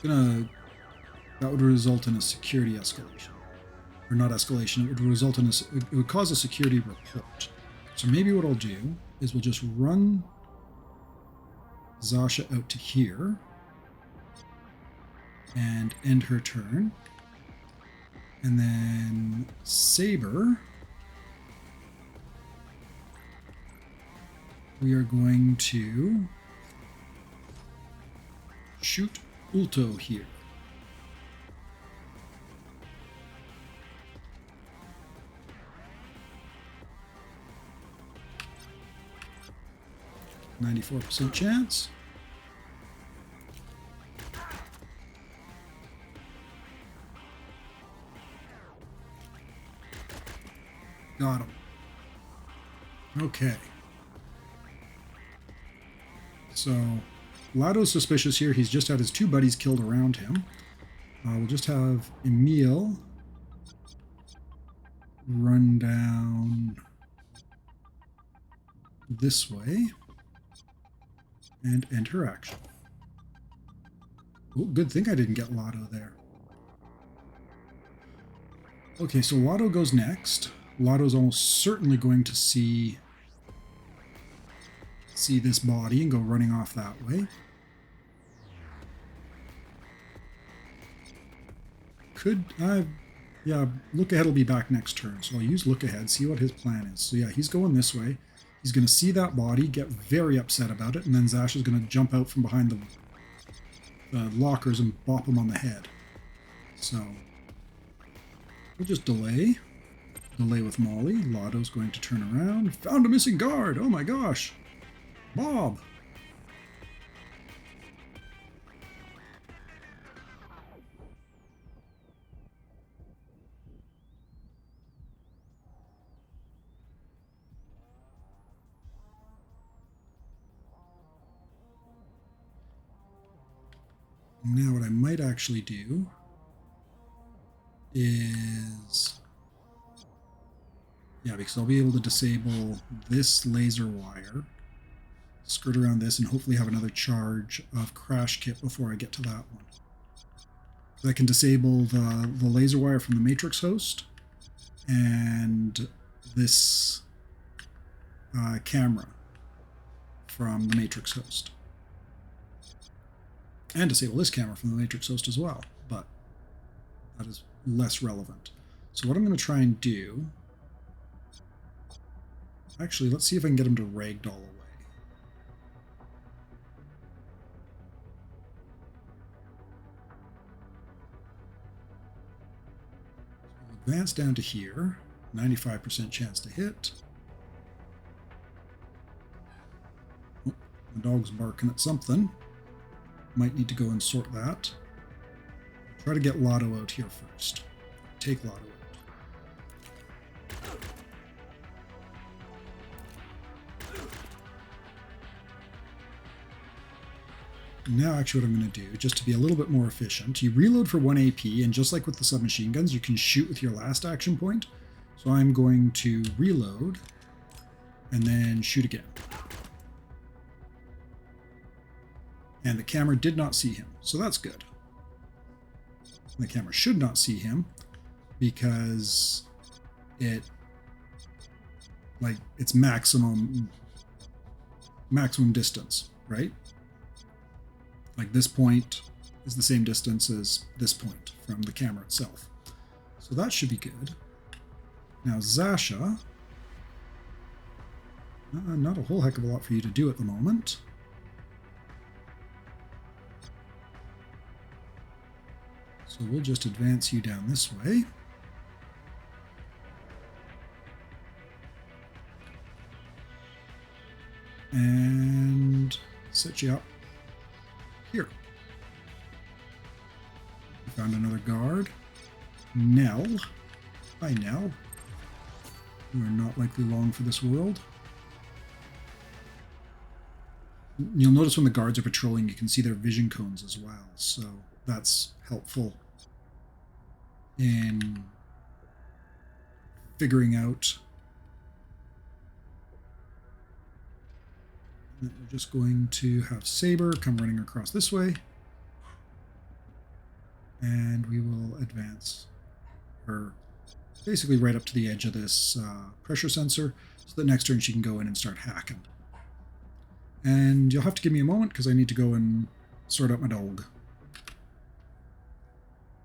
That would result in a security escalation, or not escalation. It would result in it would cause a security report. So maybe what I'll do is we'll just run Zasha out to here and end her turn, and then Saber, we are going to shoot Ulto here. %, chance. Got him. Okay. So, Lado's suspicious here. He's just had his 2 buddies killed around him. We'll just have Emil run down this way and end her action. Oh, good thing I didn't get Lotto there. Okay, so Lotto goes next. Lotto's almost certainly going to see this body and go running off that way. Yeah, look ahead will be back next turn, so I'll use look ahead, see what his plan is. So yeah, he's going this way. He's going to see that body, get very upset about it, and then Zasha's going to jump out from behind the lockers and bop him on the head. So we'll just delay. Delay with Molly. Lotto's going to turn around. Found a missing guard! Oh my gosh! Bob! Now what I might actually do is... yeah, because I'll be able to disable this laser wire, skirt around this, and hopefully have another charge of crash kit before I get to that one. So I can disable the laser wire from the matrix host and this camera from the matrix host. And disable this camera from the matrix host as well, but that is less relevant. So what I'm going to try and do... actually, let's see if I can get him to ragdoll away. So advance down to here. 95% chance to hit. Oh, the dog's barking at something. Might need to go and sort that. Try to get Lotto out here first. Take Lotto out. Now actually what I'm going to do, just to be a little bit more efficient, you reload for 1 AP, and just like with the submachine guns, you can shoot with your last action point. So I'm going to reload, and then shoot again. And the camera did not see him, so that's good. And the camera should not see him, because it's maximum distance, right? Like this point is the same distance as this point from the camera itself. So that should be good. Now Zasha, not a whole heck of a lot for you to do at the moment. So we'll just advance you down this way. And set you up here. We found another guard. Nell. Hi, Nell. You are not likely long for this world. You'll notice when the guards are patrolling, you can see their vision cones as well. So that's helpful in figuring out. We're just going to have Saber come running across this way, and we will advance her basically right up to the edge of this pressure sensor, so that next turn she can go in and start hacking. And you'll have to give me a moment because I need to go and sort out my dog.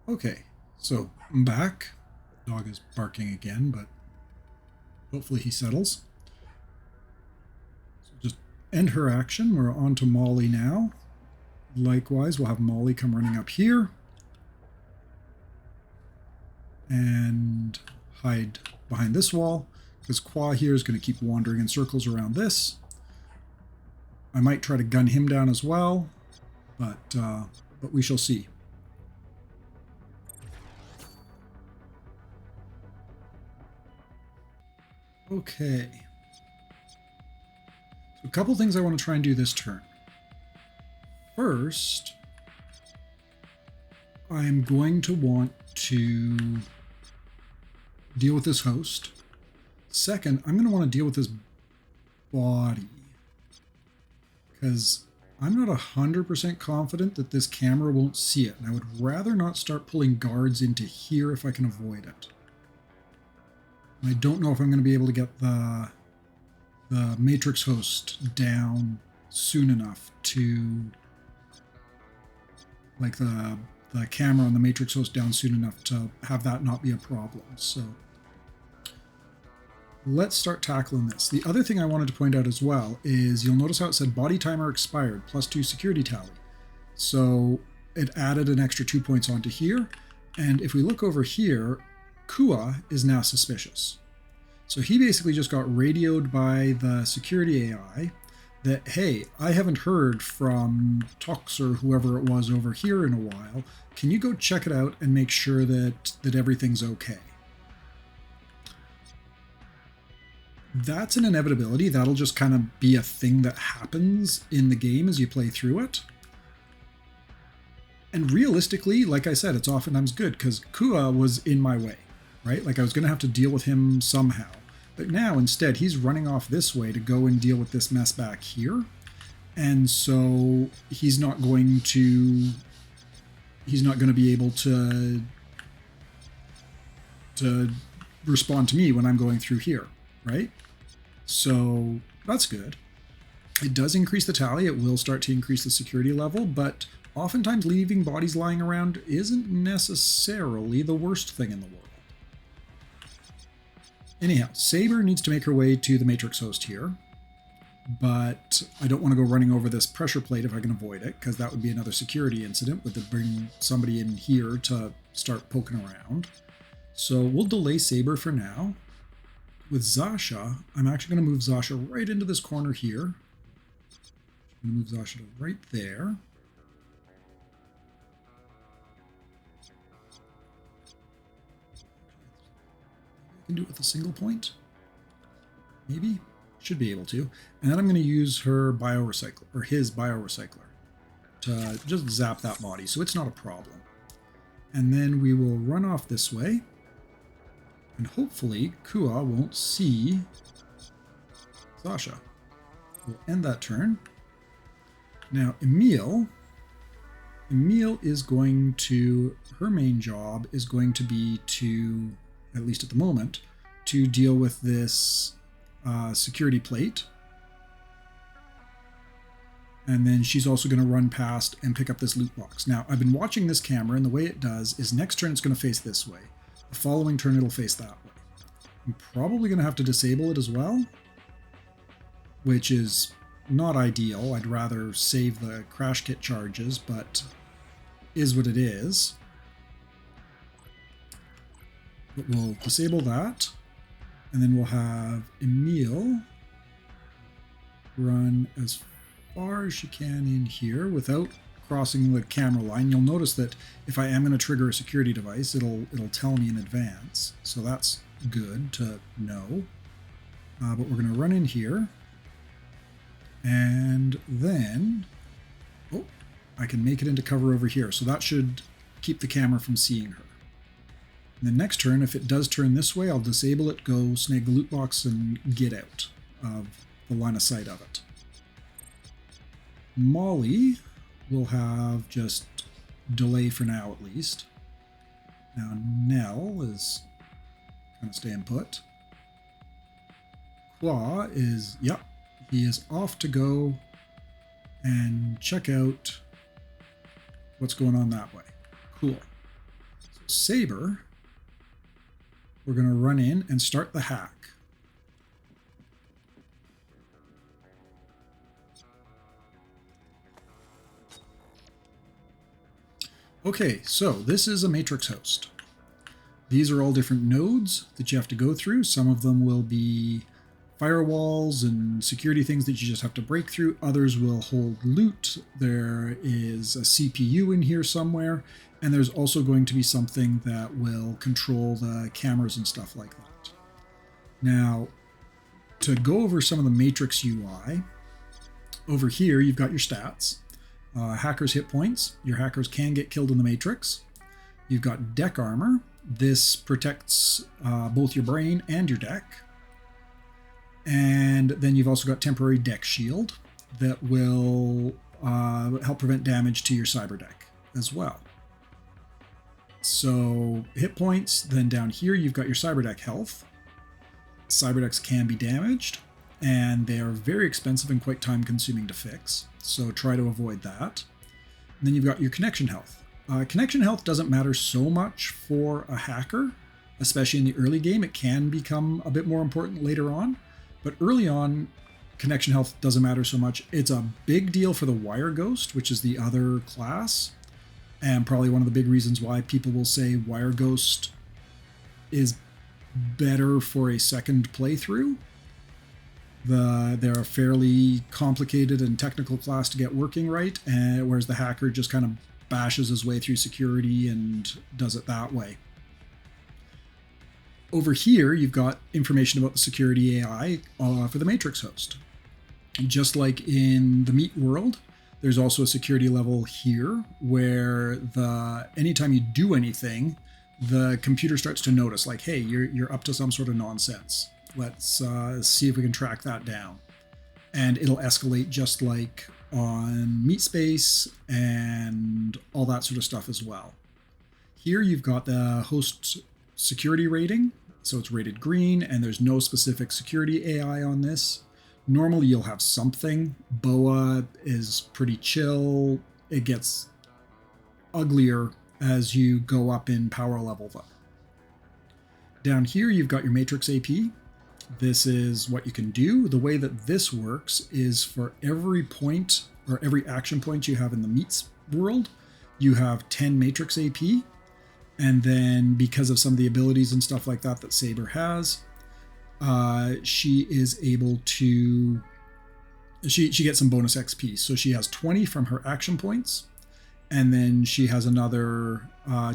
Okay, so I'm back. Dog is barking again, but hopefully he settles. End her action. We're on to Molly now. Likewise, we'll have Molly come running up here and hide behind this wall, because Qua here is going to keep wandering in circles around this. I might try to gun him down as well, but we shall see. Okay. A couple things I want to try and do this turn. First, I'm going to want to deal with this host. Second, I'm going to want to deal with this body, because I'm not 100% confident that this camera won't see it, and I would rather not start pulling guards into here if I can avoid it. I don't know if I'm going to be able to get the matrix host down soon enough to, like the camera on the matrix host down soon enough to have that not be a problem. So let's start tackling this. The other thing I wanted to point out as well is you'll notice how it said body timer expired, +2 security tally. So it added an extra 2 points onto here. And if we look over here, Kua is now suspicious. So he basically just got radioed by the security AI that, hey, I haven't heard from Tox or whoever it was over here in a while. Can you go check it out and make sure that everything's okay? That's an inevitability. That'll just kind of be a thing that happens in the game as you play through it. And realistically, like I said, it's oftentimes good because Kua was in my way, right? Like I was going to have to deal with him somehow. But now instead, he's running off this way to go and deal with this mess back here. And so he's not going to be able to respond to me when I'm going through here, right? So that's good. It does increase the tally. It will start to increase the security level, but oftentimes leaving bodies lying around isn't necessarily the worst thing in the world. Anyhow, Saber needs to make her way to the matrix host here, but I don't want to go running over this pressure plate if I can avoid it, because that would be another security incident with bring somebody in here to start poking around. So we'll delay Saber for now. With Zasha, I'm actually going to move Zasha right into this corner here. I'm going to move Zasha to right there. I can do it with a single point. Maybe. Should be able to. And then I'm going to use her biorecycler, or his biorecycler, to just zap that body, so it's not a problem. And then we will run off this way. And hopefully Kua won't see Zasha. We'll end that turn. Now Emil is going to, her main job is going to be to, at least at the moment, to deal with this security plate. And then she's also going to run past and pick up this loot box. Now, I've been watching this camera, and the way it does is next turn it's going to face this way. The following turn it'll face that way. I'm probably going to have to disable it as well, which is not ideal. I'd rather save the crash kit charges, but is what it is. But we'll disable that, and then we'll have Emil run as far as she can in here without crossing the camera line. You'll notice that if I am going to trigger a security device, it'll tell me in advance, so that's good to know. But we're going to run in here, and then I can make it into cover over here, so that should keep the camera from seeing her. And the next turn, if it does turn this way, I'll disable it, go snag the loot box, and get out of the line of sight of it. Molly will have just delay for now, at least. Now Nell is kind of staying put. Qua is, yep, he is off to go and check out what's going on that way. Cool. So Saber, we're going to run in and start the hack. Okay, so this is a matrix host. These are all different nodes that you have to go through. Some of them will be firewalls and security things that you just have to break through. Others will hold loot. There is a CPU in here somewhere. And there's also going to be something that will control the cameras and stuff like that. Now, to go over some of the Matrix UI, over here you've got your stats. Hackers' hit points. Your hackers can get killed in the Matrix. You've got deck armor. This protects both your brain and your deck. And then you've also got temporary deck shield that will help prevent damage to your cyber deck as well. So hit points, then down here you've got your cyber deck health. cyberducks can be damaged, and they are very expensive and quite time consuming to fix, so try to avoid that. And then you've got your connection health. Connection health doesn't matter so much for a hacker, especially in the early game. It can become a bit more important later on, but early on, connection health doesn't matter so much. It's a big deal for the wire ghost, which is the other class, and probably one of the big reasons why people will say wire ghost is better for a second playthrough. They're a fairly complicated and technical class to get working right, and whereas the hacker just kind of bashes his way through security and does it that way. Over here, you've got information about the security AI for the Matrix host. Just like in the meat world, there's also a security level here where anytime you do anything, the computer starts to notice, like, hey, you're up to some sort of nonsense. Let's see if we can track that down. And it'll escalate just like on Meat Space and all that sort of stuff as well. Here you've got the host security rating. So it's rated green, and there's no specific security AI on this. Normally you'll have something. BOA is pretty chill. It gets uglier as you go up in power level though. Down here you've got your Matrix AP. This is what you can do. The way that this works is for every point or every action point you have in the meats world, you have 10 Matrix AP. And then because of some of the abilities and stuff like that that Saber has, she is able to, she gets some bonus XP. So she has 20 from her action points, and then she has another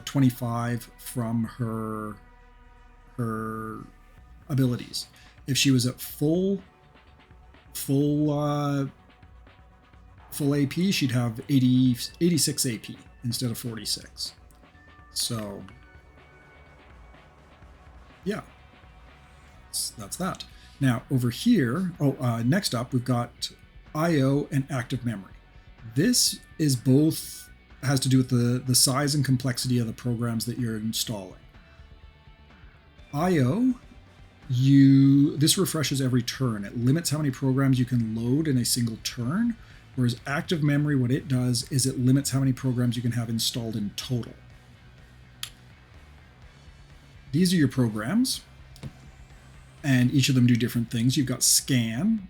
25 from her abilities. If she was at full AP, she'd have 86 AP instead of 46. So, yeah, that's that. Now, over here, next up, we've got I/O and active memory. This is both, has to do with the size and complexity of the programs that you're installing. I/O, this refreshes every turn. It limits how many programs you can load in a single turn, whereas active memory, what it does is it limits how many programs you can have installed in total. These are your programs, and each of them do different things. You've got scan,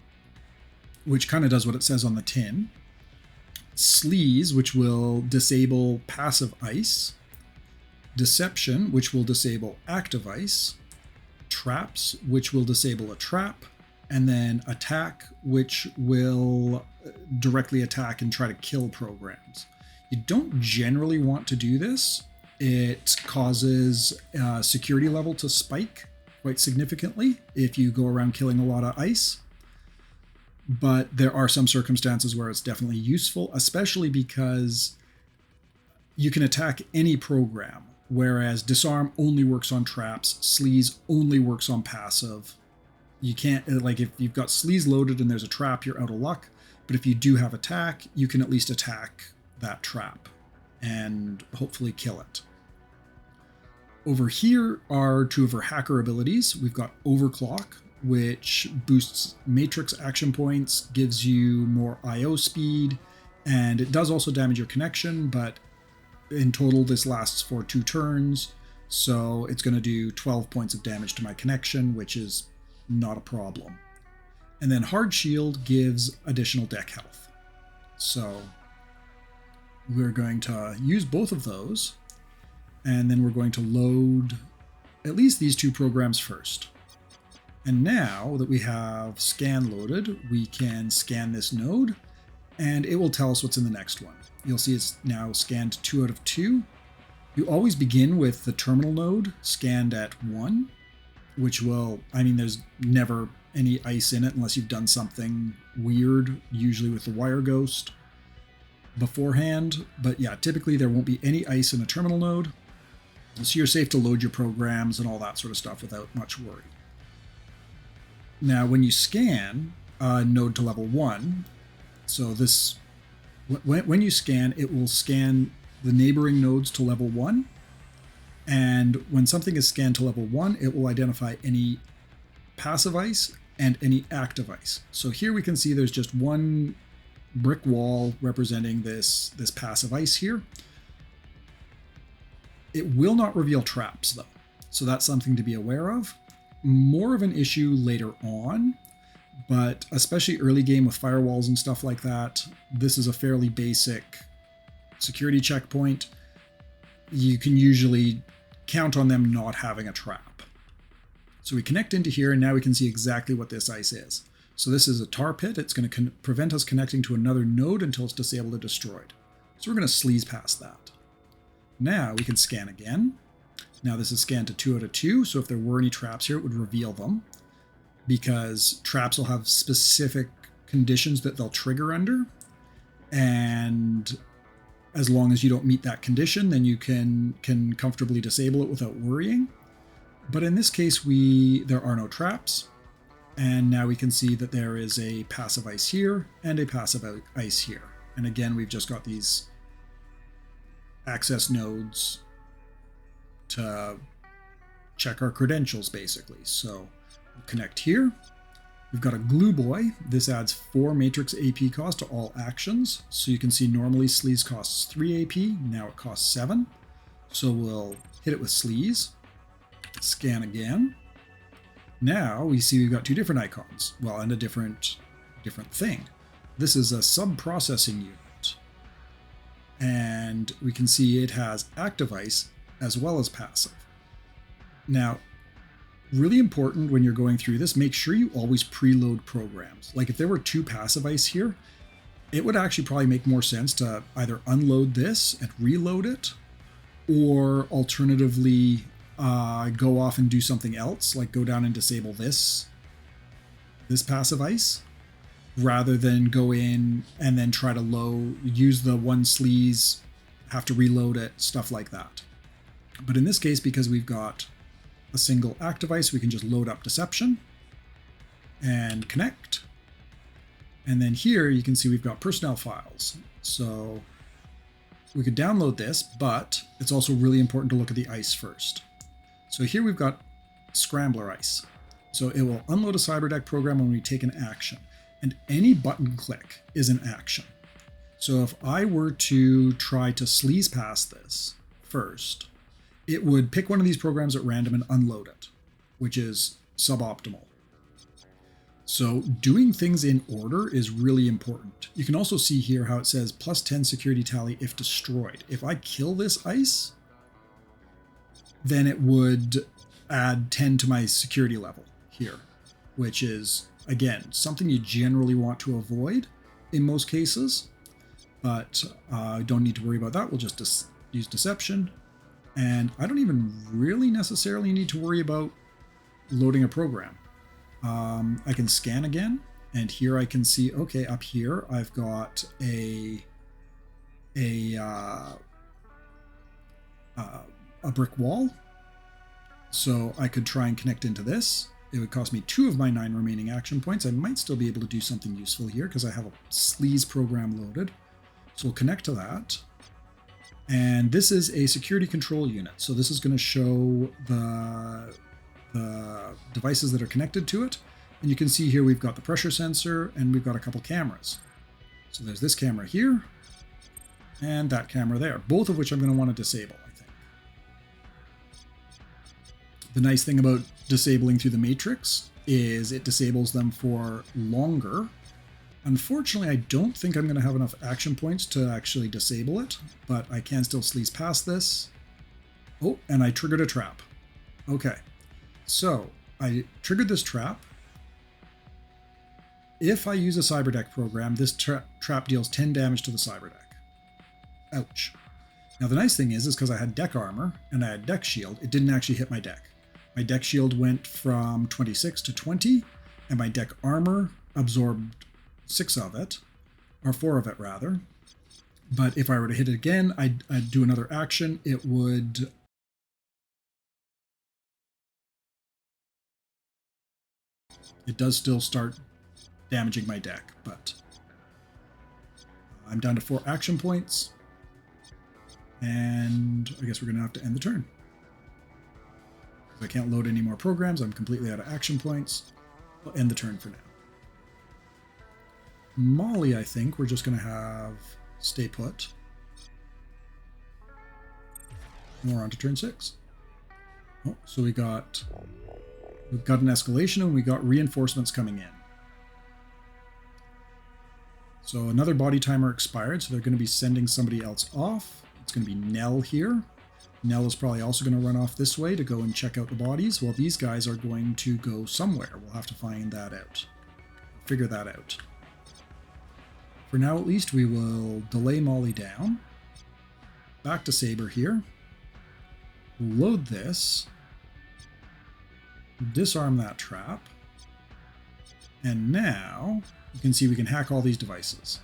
which kind of does what it says on the tin. Sleaze, which will disable passive ice. Deception, which will disable active ice. Traps, which will disable a trap. And then attack, which will directly attack and try to kill programs. You don't generally want to do this. It causes security level to spike quite significantly if you go around killing a lot of ice. But there are some circumstances where it's definitely useful, especially because you can attack any program, whereas disarm only works on traps, sleaze only works on passive. You can't, like, if you've got sleaze loaded and there's a trap, you're out of luck. But if you do have attack, you can at least attack that trap and hopefully kill it. Over here are two of her hacker abilities. We've got Overclock, which boosts Matrix action points, gives you more IO speed, and it does also damage your connection, but in total this lasts for 2 turns, so it's going to do 12 points of damage to my connection, which is not a problem. And then Hard Shield gives additional deck health. So we're going to use both of those, and then we're going to load at least these 2 programs first. And now that we have scan loaded, we can scan this node, and it will tell us what's in the next one. You'll see it's now scanned 2 out of 2. You always begin with the terminal node scanned at 1, which will, I mean, there's never any ice in it unless you've done something weird, usually with the wire ghost beforehand. But yeah, typically there won't be any ice in a terminal node, so you're safe to load your programs and all that sort of stuff without much worry. Now, when you scan a node to level 1, so this, when you scan, it will scan the neighboring nodes to level 1, and when something is scanned to level 1, it will identify any passive ice and any active ice. So here we can see there's just one brick wall representing this passive ice here. It will not reveal traps though, so that's something to be aware of. More of an issue later on, but especially early game with firewalls and stuff like that, this is a fairly basic security checkpoint. You can usually count on them not having a trap. So we connect into here, and now we can see exactly what this ice is. So this is a tar pit. It's going to prevent us connecting to another node until it's disabled or destroyed. So we're going to sleaze past that. Now we can scan again. Now this is scanned to 2 out of 2, so if there were any traps here, it would reveal them, because traps will have specific conditions that they'll trigger under, and as long as you don't meet that condition, then you can comfortably disable it without worrying. But in this case, there are no traps, and now we can see that there is a passive ice here and a passive ice here. And again, we've just got these access nodes to check our credentials, basically. So we'll connect here. We've got a glue boy. This adds 4 matrix AP cost to all actions. So you can see normally sleaze costs 3 AP, now it costs 7. So we'll hit it with sleaze, scan again. Now we see we've got 2 different icons, well, and a different thing. This is a sub-processing unit, and we can see it has active ice as well as passive. Now, really important when you're going through this, make sure you always preload programs. Like if there were 2 passive ice here, it would actually probably make more sense to either unload this and reload it, or alternatively go off and do something else, like go down and disable this passive ice, rather than go in and then try to use the one sleaze, have to reload it, stuff like that. But in this case, because we've got a single active ice, we can just load up Deception and connect. And then here you can see we've got personnel files. So we could download this, but it's also really important to look at the ice first. So here we've got Scrambler ice. So it will unload a CyberDeck program when we take an action, and any button click is an action. So if I were to try to sleaze past this first, it would pick one of these programs at random and unload it, which is suboptimal. So doing things in order is really important. You can also see here how it says +10 security tally if destroyed. If I kill this ice, then it would add 10 to my security level here, which is, again, something you generally want to avoid in most cases, but don't need to worry about that. We'll just use Deception. And I don't even really necessarily need to worry about loading a program. I can scan again, and here I can see, okay, up here I've got a brick wall. So I could try and connect into this. It would cost me 2 of my 9 remaining action points. I might still be able to do something useful here because I have a sleaze program loaded. So we'll connect to that. And this is a security control unit. So this is going to show the devices that are connected to it. And you can see here we've got the pressure sensor and we've got a couple cameras. So there's this camera here and that camera there, both of which I'm going to want to disable, I think. The nice thing about disabling through the matrix is it disables them for longer. Unfortunately, I don't think I'm going to have enough action points to actually disable it, but I can still sleaze past this. Oh, and I triggered a trap. Okay, so I triggered this trap. If I use a CyberDeck program, this trap deals 10 damage to the CyberDeck. Ouch. Now the nice thing is because I had deck armor and I had deck shield, it didn't actually hit my deck. My deck shield went from 26 to 20, and my deck armor absorbed 6 of it, or 4 of it rather. But if I were to hit it again, I'd do another action. It would it does still start damaging my deck, but I'm down to 4 action points, and I guess we're gonna have to end the turn. I can't load any more programs. I'm completely out of action points. I'll end the turn for now. Molly, I think we're just going to have stay put. And we're on to turn 6. Oh, so we've got an escalation and we got reinforcements coming in. So another body timer expired, so they're going to be sending somebody else off. It's going to be Nell here. Nell is probably also going to run off this way to go and check out the bodies, while these guys are going to go somewhere. We'll have to find that out. Figure that out. For now, at least, we will delay Molly down. Back to Saber here. Load this. Disarm that trap. And now you can see we can hack all these devices.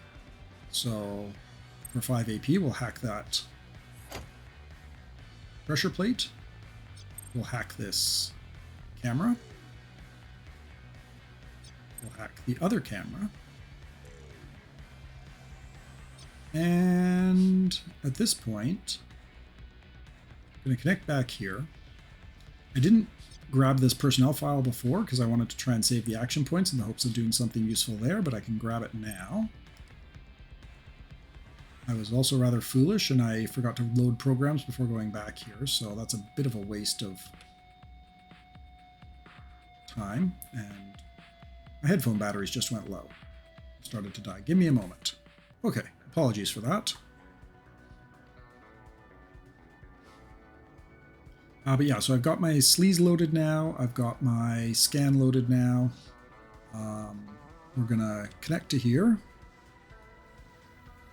So for 5 AP, we'll hack that pressure plate. We'll hack this camera. We'll hack the other camera. And at this point, I'm going to connect back here. I didn't grab this personnel file before because I wanted to try and save the action points in the hopes of doing something useful there, but I can grab it now. I was also rather foolish and I forgot to load programs before going back here, so that's a bit of a waste of time. And my headphone batteries just went low. Started to die. Give me a moment. Okay, apologies for that. But yeah, so I've got my sleaze loaded now. I've got my scan loaded now. We're going to connect to here.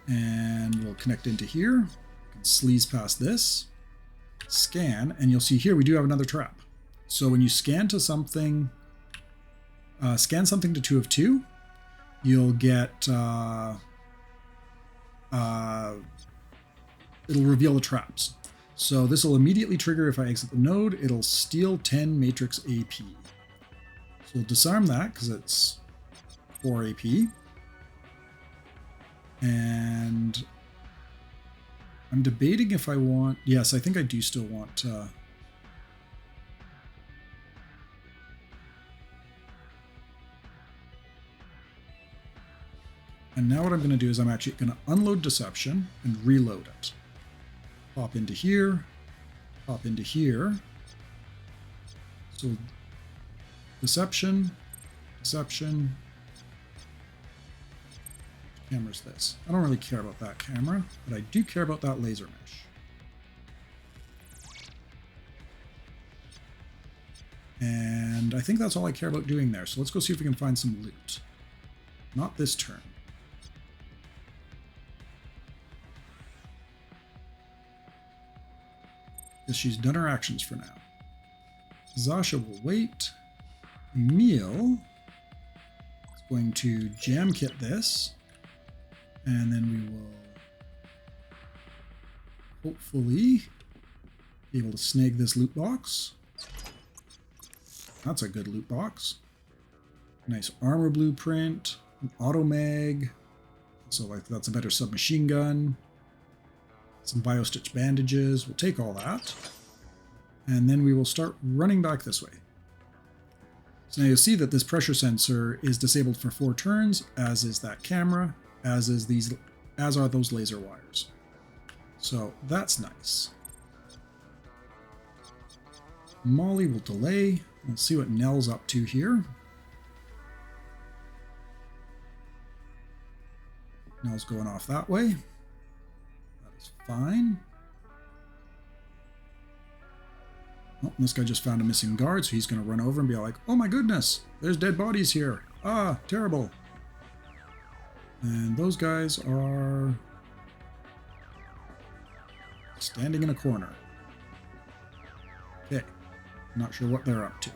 And we'll connect into here. Sleaze past this. Scan, and you'll see here we do have another trap. So when you scan to something, scan something to 2 of 2, you'll get, it'll reveal the traps. So this will immediately trigger if I exit the node. It'll steal 10 matrix AP. So we'll disarm that because it's 4 AP. And I'm debating if I want... Yes, I think I do still want... And now what I'm going to do is I'm actually going to unload Deception and reload it. Pop into here. Pop into here. So Deception. Deception. Camera's this. I don't really care about that camera, but I do care about that laser mesh. And I think that's all I care about doing there. So let's go see if we can find some loot. Not this turn. Because she's done her actions for now. Zasha will wait. Emil is going to jam kit this. And then we will hopefully be able to snag this loot box. That's a good loot box. Nice armor blueprint, an auto mag. So like that's a better submachine gun. Some biostitch bandages. We'll take all that. And then we will start running back this way. So now you'll see that this pressure sensor is disabled for 4 turns, as is that camera. As are those laser wires. So that's nice. Molly will delay. Let's see what Nell's up to here. Nell's going off that way. That is fine. Oh, this guy just found a missing guard, so he's going to run over and be like, oh my goodness, there's dead bodies here. Ah, terrible. And those guys are standing in a corner. Okay, not sure what they're up to.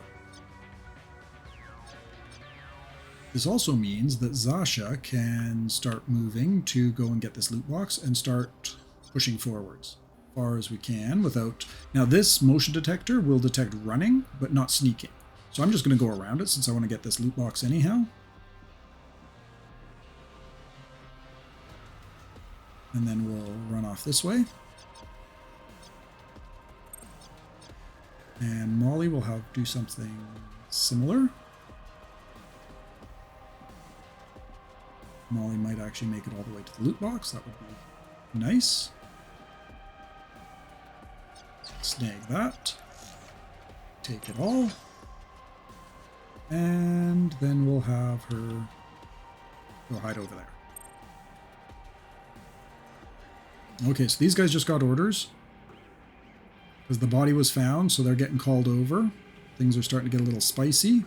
This also means that Zasha can start moving to go and get this loot box and start pushing forwards as far as we can without... Now this motion detector will detect running, but not sneaking. So I'm just going to go around it since I want to get this loot box anyhow. And then we'll run off this way. And Molly will do something similar. Molly might actually make it all the way to the loot box. That would be nice. Snag that. Take it all. And then we'll have her go hide over there. Okay, so these guys just got orders. Because the body was found, so they're getting called over. Things are starting to get a little spicy.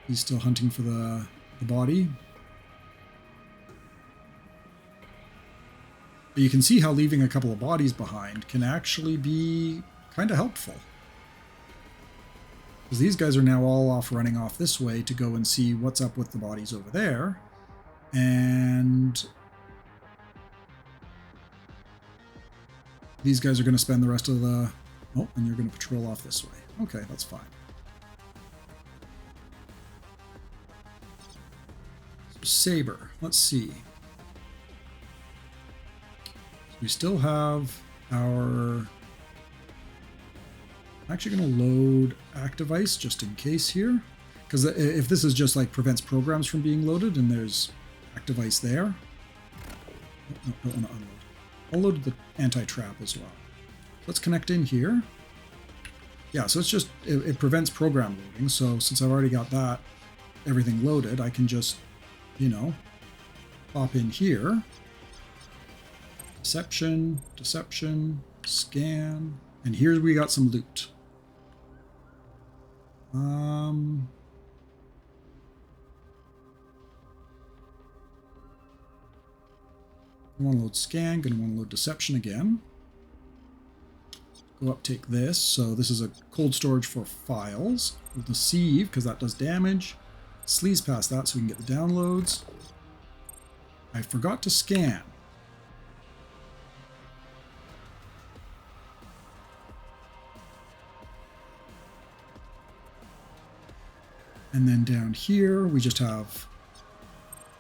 He's still hunting for the body. But you can see how leaving a couple of bodies behind can actually be kind of helpful. Because these guys are now all off running off this way to go and see what's up with the bodies over there. And these guys are going to spend the rest of the... Oh, and you're going to patrol off this way. Okay, that's fine. So Saber, let's see. So we still have our... I'm actually going to load Active Ice just in case here. Because if this is just like prevents programs from being loaded and there's Active Ice there... Oh, no, don't want to unload. I'll load the anti-trap as well. Let's connect in here. Yeah, so it's just, it prevents program loading. So since I've already got that, everything loaded, I can just, you know, pop in here. Deception, deception, scan. And here we got some loot. I want to load scan, going to want to load deception again. Go up, take this. So this is a cold storage for files. We'll deceive, because that does damage. Sleaze past that so we can get the downloads. I forgot to scan. And then down here, we just have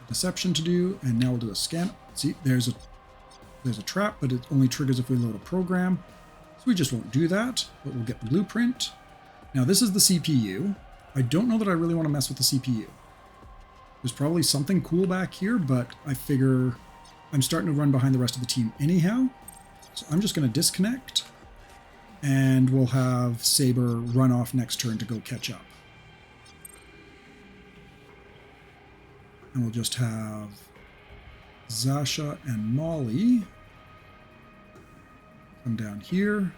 deception to do, and now we'll do a scan. See, there's a trap, but it only triggers if we load a program. So we just won't do that, but we'll get the blueprint. Now this is the CPU. I don't know that I really want to mess with the CPU. There's probably something cool back here, but I figure I'm starting to run behind the rest of the team anyhow. So I'm just going to disconnect, and we'll have Saber run off next turn to go catch up. And we'll just have Zasha and Molly come down here.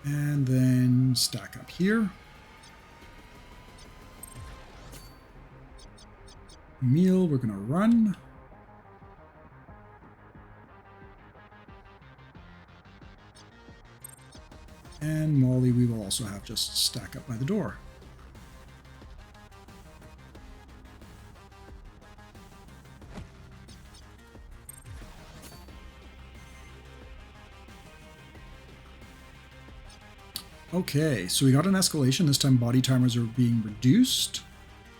And then stack up here. Emil, we're going to run. And Molly, we will also have just stack up by the door. Okay, so we got an escalation. This time body timers are being reduced.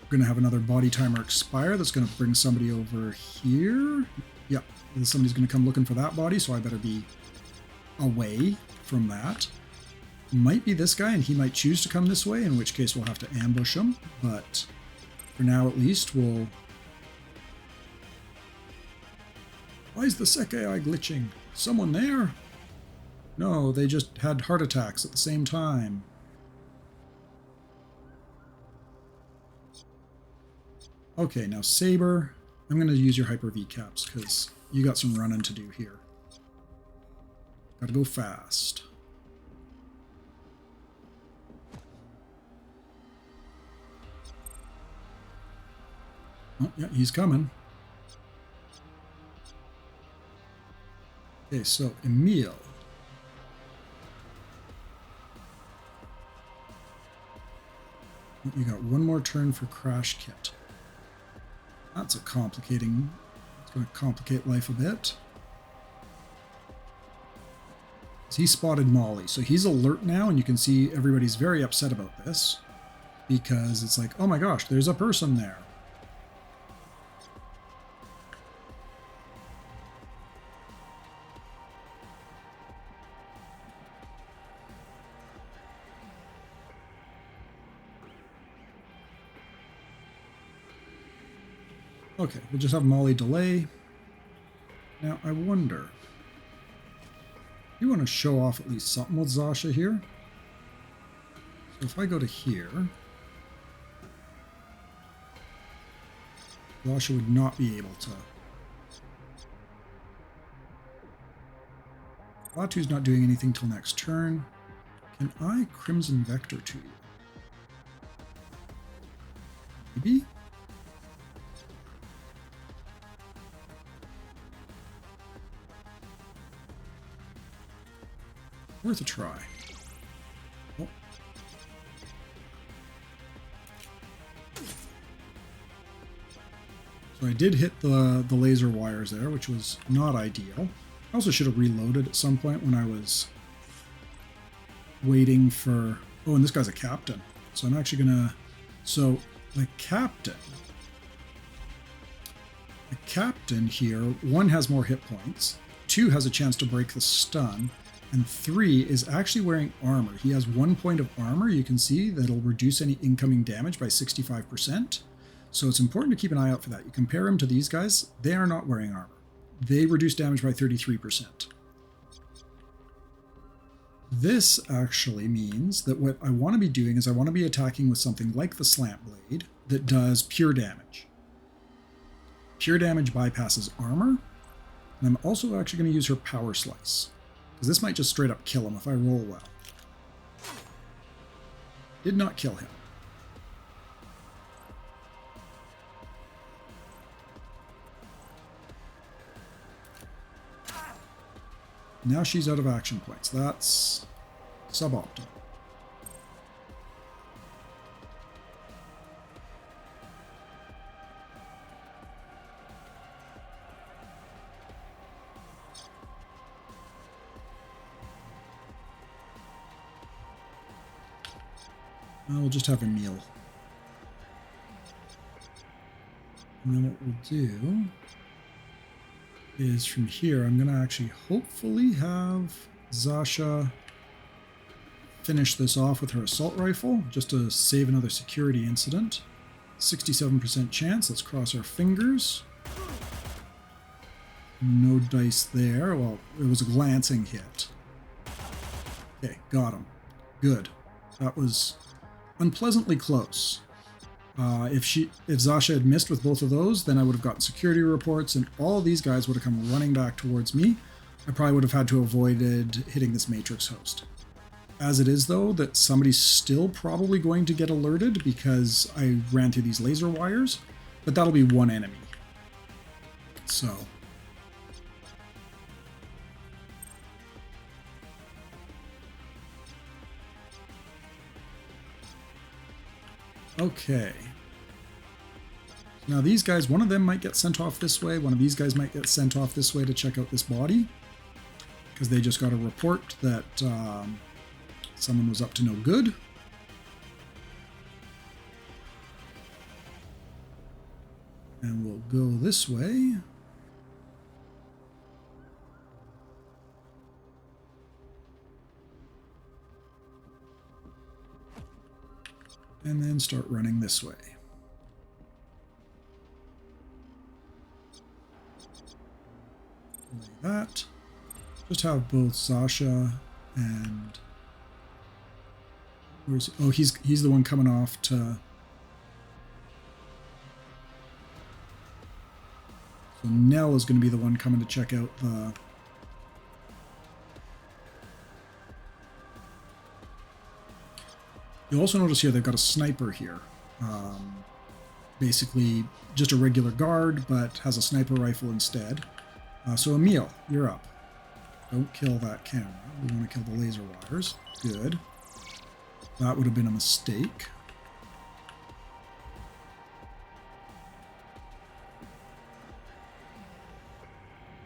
We're going to have another body timer expire. That's going to bring somebody over here. Yep, somebody's going to come looking for that body, so I better be away from that. Might be this guy, and he might choose to come this way, in which case we'll have to ambush him. But for now, at least, we'll... Why is the Sekai glitching? Someone there? No, they just had heart attacks at the same time. Okay, now Saber, I'm going to use your Hyper-V caps because you got some running to do here. Gotta go fast. Oh, yeah, he's coming. Okay, so Emil. You got one more turn for Crash Kit. That's a complicating... It's going to complicate life a bit. He spotted Molly, so he's alert now, and you can see everybody's very upset about this. Because it's like, oh my gosh, there's a person there. Okay, we'll just have Molly delay. Now, I wonder... You want to show off at least something with Zasha here. So if I go to here... Zasha would not be able to... Latu's not doing anything till next turn. Can I Crimson Vector to you? Maybe? Worth a try. Oh. So I did hit the laser wires there, which was not ideal. I also should have reloaded at some point when I was waiting for... Oh, and this guy's a captain. So I'm actually going to... So the captain here, 1 has more hit points, 2 has a chance to break the stun, and 3 is actually wearing armor. He has 1 point of armor, you can see, that'll reduce any incoming damage by 65%. So it's important to keep an eye out for that. You compare him to these guys, they are not wearing armor. They reduce damage by 33%. This actually means that what I want to be doing is I want to be attacking with something like the Slant Blade that does pure damage. Pure damage bypasses armor, and I'm also actually going to use her Power Slice, because this might just straight up kill him if I roll well. Did not kill him. Now she's out of action points. That's suboptimal. We'll just have a meal. And then what we'll do is from here, I'm going to actually hopefully have Zasha finish this off with her assault rifle, just to save another security incident. 67% chance, let's cross our fingers. No dice there, well, it was a glancing hit. Okay, got him. Good. That was unpleasantly close. If Zasha had missed with both of those, then I would have gotten security reports, and all of these guys would have come running back towards me. I probably would have had to avoided hitting this Matrix host. As it is, though, that somebody's still probably going to get alerted because I ran through these laser wires, but that'll be one enemy. So... Okay. Now these guys, one of them might get sent off this way, one of these guys might get sent off this way to check out this body, because they just got a report that someone was up to no good. And we'll go this way. And then start running this way. Like that. Just have both Zasha and... Where's... Oh, he's the one coming off to... So Nell is going to be the one coming to check out the... You'll also notice here they've got a sniper here. Basically just a regular guard, but has a sniper rifle instead. So Emil, you're up. Don't kill that camera. We want to kill the laser wires. Good. That would have been a mistake.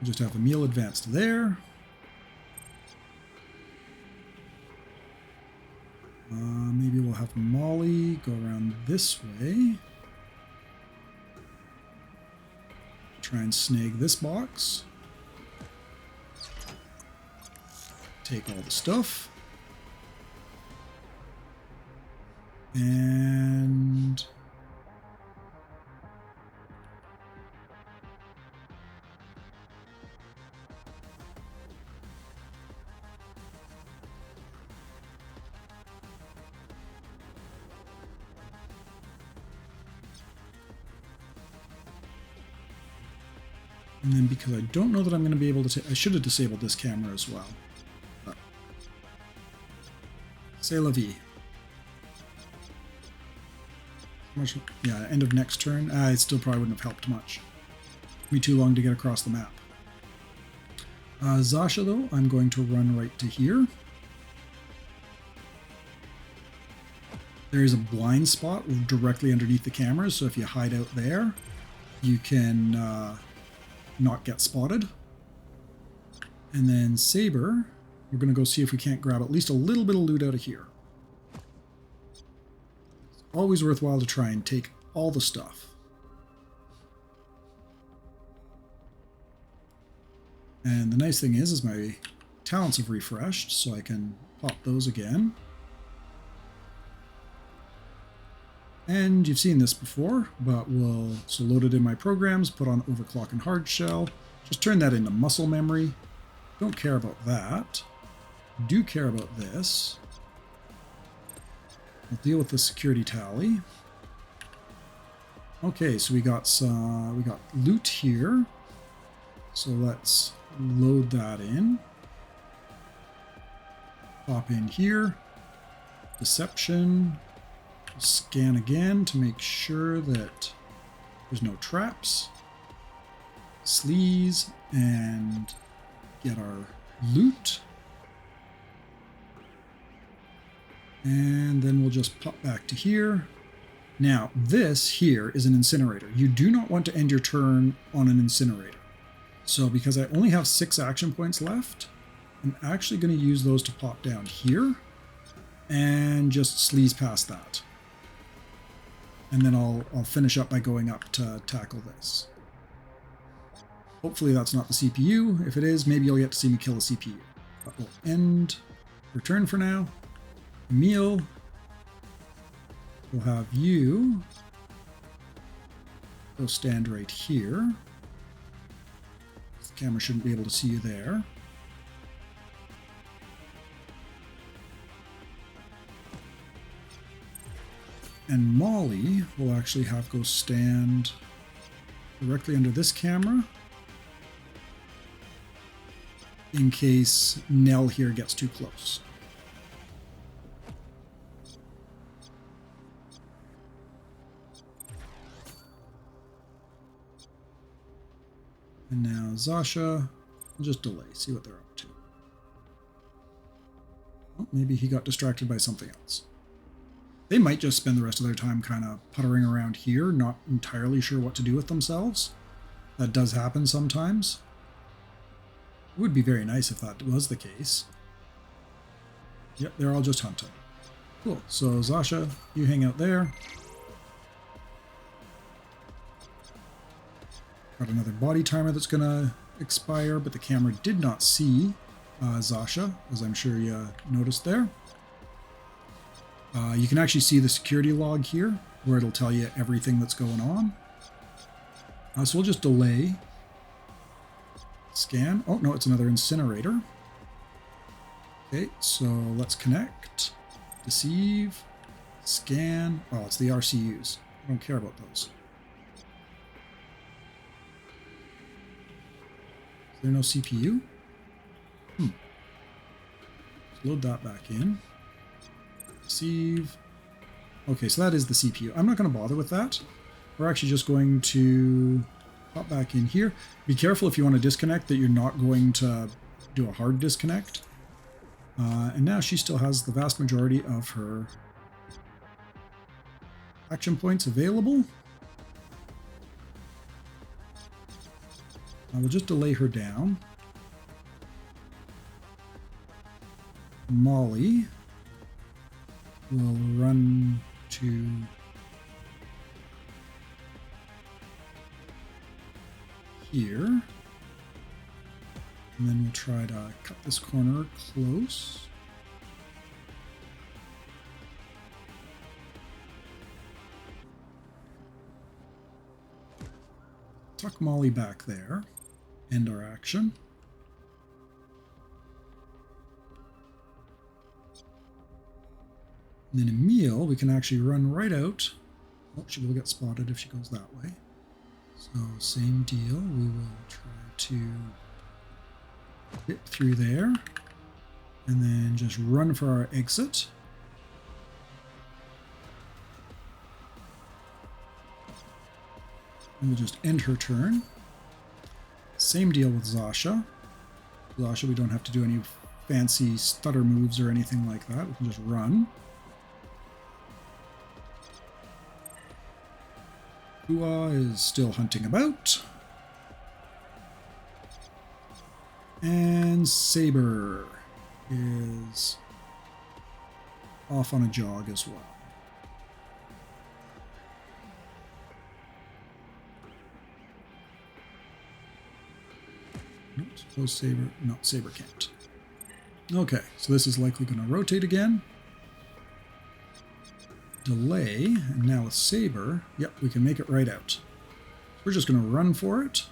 We'll just have Emil advanced there. Maybe we'll have Molly go around this way. Try and snag this box. Take all the stuff. And And then because I don't know that I'm going to be able to, I should have disabled this camera as well. But c'est la vie. Yeah, end of next turn. It still probably wouldn't have helped much. It'd be too long to get across the map. Zasha, though, I'm going to run right to here. There is a blind spot directly underneath the cameras, so if you hide out there, you can not get spotted. And then Saber, we're going to go see if we can't grab at least a little bit of loot out of here. It's always worthwhile to try and take all the stuff. And the nice thing is my talents have refreshed, so I can pop those again. And you've seen this before, but we'll so load it in my programs, put on overclock and hard shell, just turn that into muscle memory. Don't care about that. Do care about this. We'll deal with the security tally. Okay, so we got loot here. So let's load that in. Pop in here. Deception. Scan again to make sure that there's no traps. Sleaze and get our loot. And then we'll just pop back to here. Now, this here is an incinerator. You do not want to end your turn on an incinerator. So because I only have 6 action points left, I'm actually going to use those to pop down here and just sleaze past that. And then I'll finish up by going up to tackle this. Hopefully that's not the CPU. If it is, maybe you'll get to see me kill a CPU. But we'll end your turn for now. Emil, we'll have you go stand right here. The camera shouldn't be able to see you there. And Molly will actually have go stand directly under this camera in case Nell here gets too close. And now Zasha, we'll just delay, see what they're up to. Oh, maybe he got distracted by something else. They might just spend the rest of their time kind of puttering around here, not entirely sure what to do with themselves. That does happen sometimes. It would be very nice if that was the case. Yep, they're all just hunting. Cool, so Zasha, you hang out there. Got another body timer that's going to expire, but the camera did not see Zasha, as I'm sure you noticed there. You can actually see the security log here, where it'll tell you everything that's going on. So we'll just delay. Scan. Oh, no, it's another incinerator. Okay, so let's connect. Deceive. Scan. Oh, it's the RCUs. I don't care about those. Is there no CPU? Let's load that back in. Receive. Okay, so that is the CPU. I'm not going to bother with that. We're actually just going to pop back in here. Be careful if you want to disconnect that you're not going to do a hard disconnect. And now she still has the vast majority of her action points available. I will just delay her down. Molly will run to here. And then we'll try to cut this corner close. Tuck Molly back there. End our action. And then Emil, we can actually run right out. Oh, she will get spotted if she goes that way. So same deal. We will try to dip through there and then just run for our exit. And we'll just end her turn. Same deal with Zasha. Zasha, we don't have to do any fancy stutter moves or anything like that. We can just run. Hua is still hunting about. And Saber is off on a jog as well. Nope, suppose Saber... No, Saber can't. Okay, so this is likely going to rotate again. Delay, and now with Saber, yep, we can make it right out. We're just going to run for it.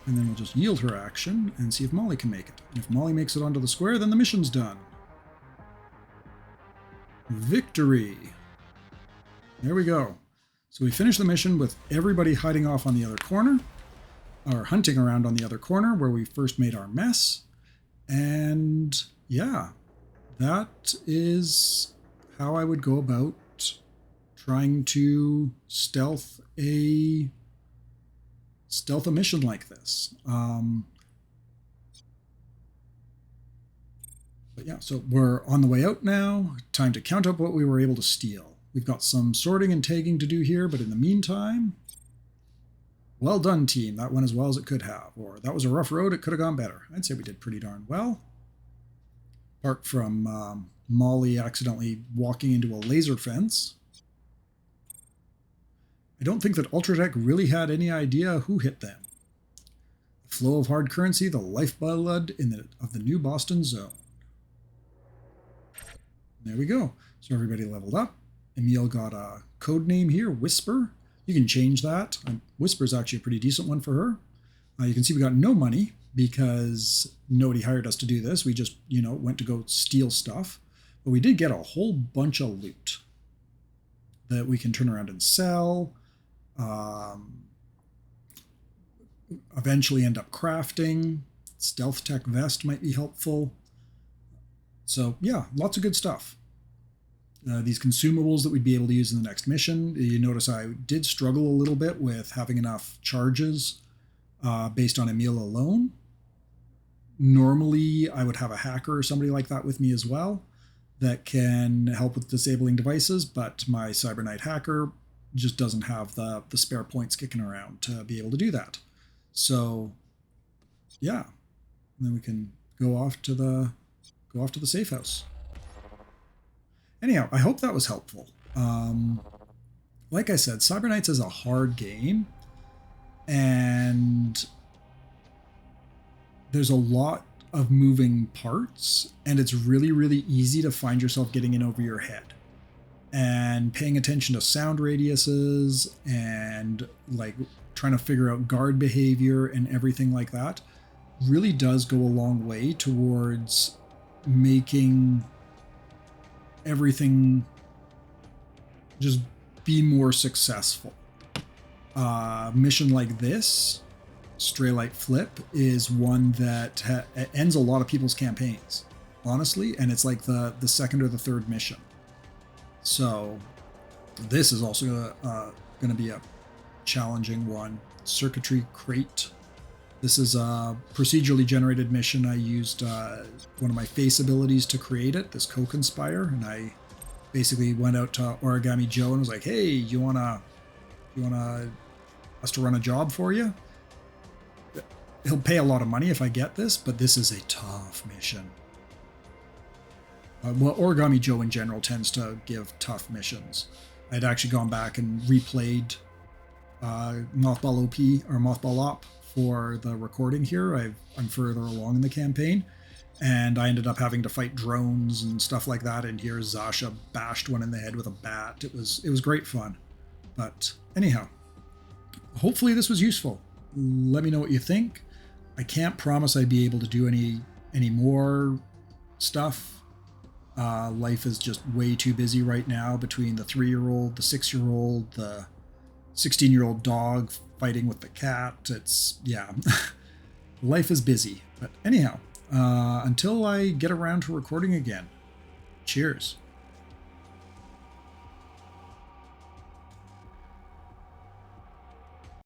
And then we'll just yield her action and see if Molly can make it. And if Molly makes it onto the square, then the mission's done. Victory! There we go. So we finished the mission with everybody hiding off on the other corner, or hunting around on the other corner where we first made our mess. And yeah, that is how I would go about trying to stealth a mission like this. But yeah, so we're on the way out now. Time to count up what we were able to steal. We've got some sorting and tagging to do here, but in the meantime, well done, team. That went as well as it could have. Or that was a rough road. It could have gone better. I'd say we did pretty darn well. Apart from Molly accidentally walking into a laser fence. I don't think that Ultratech really had any idea who hit them. The flow of hard currency, the lifeblood of the new Boston zone. There we go. So everybody leveled up. Emile got a code name here, Whisper. You can change that. Whisper is actually a pretty decent one for her. You can see we got no money because nobody hired us to do this. We just, went to go steal stuff. But we did get a whole bunch of loot that we can turn around and sell. Eventually end up crafting. Stealth Tech Vest might be helpful. So yeah, lots of good stuff. These consumables that we'd be able to use in the next mission. You notice I did struggle a little bit with having enough charges based on Emile alone. Normally, I would have a hacker or somebody like that with me as well that can help with disabling devices, but my Cyber Knight hacker just doesn't have the spare points kicking around to be able to do that. So, yeah, and then we can go off to the safe house. Anyhow, I hope that was helpful. Like I said, Cyber Knights is a hard game, and there's a lot of moving parts, and it's really, really easy to find yourself getting in over your head and paying attention to sound radiuses and like trying to figure out guard behavior and everything like that really does go a long way towards making everything just be more successful. Mission like this, Stray Light Flip, is one that ends a lot of people's campaigns, honestly, and it's like the second or the third mission. So this is also going to be a challenging one. Circuitry Crate. This is a procedurally generated mission. I used one of my face abilities to create it, this Co-Conspire, and I basically went out to Origami Joe and was like, hey, you wanna us to run a job for you? He'll pay a lot of money if I get this, but this is a tough mission. Well, Origami Joe in general tends to give tough missions. I'd actually gone back and replayed Mothball OP or Mothball OP for the recording here. I'm further along in the campaign, and I ended up having to fight drones and stuff like that. And here Zasha bashed one in the head with a bat. It was great fun. But anyhow, hopefully this was useful. Let me know what you think. I can't promise I'd be able to do any more stuff. Life is just way too busy right now between the 3-year-old, the 6-year-old, the 16-year-old dog, fighting with the cat. It's, yeah, life is busy. But anyhow, until I get around to recording again, cheers.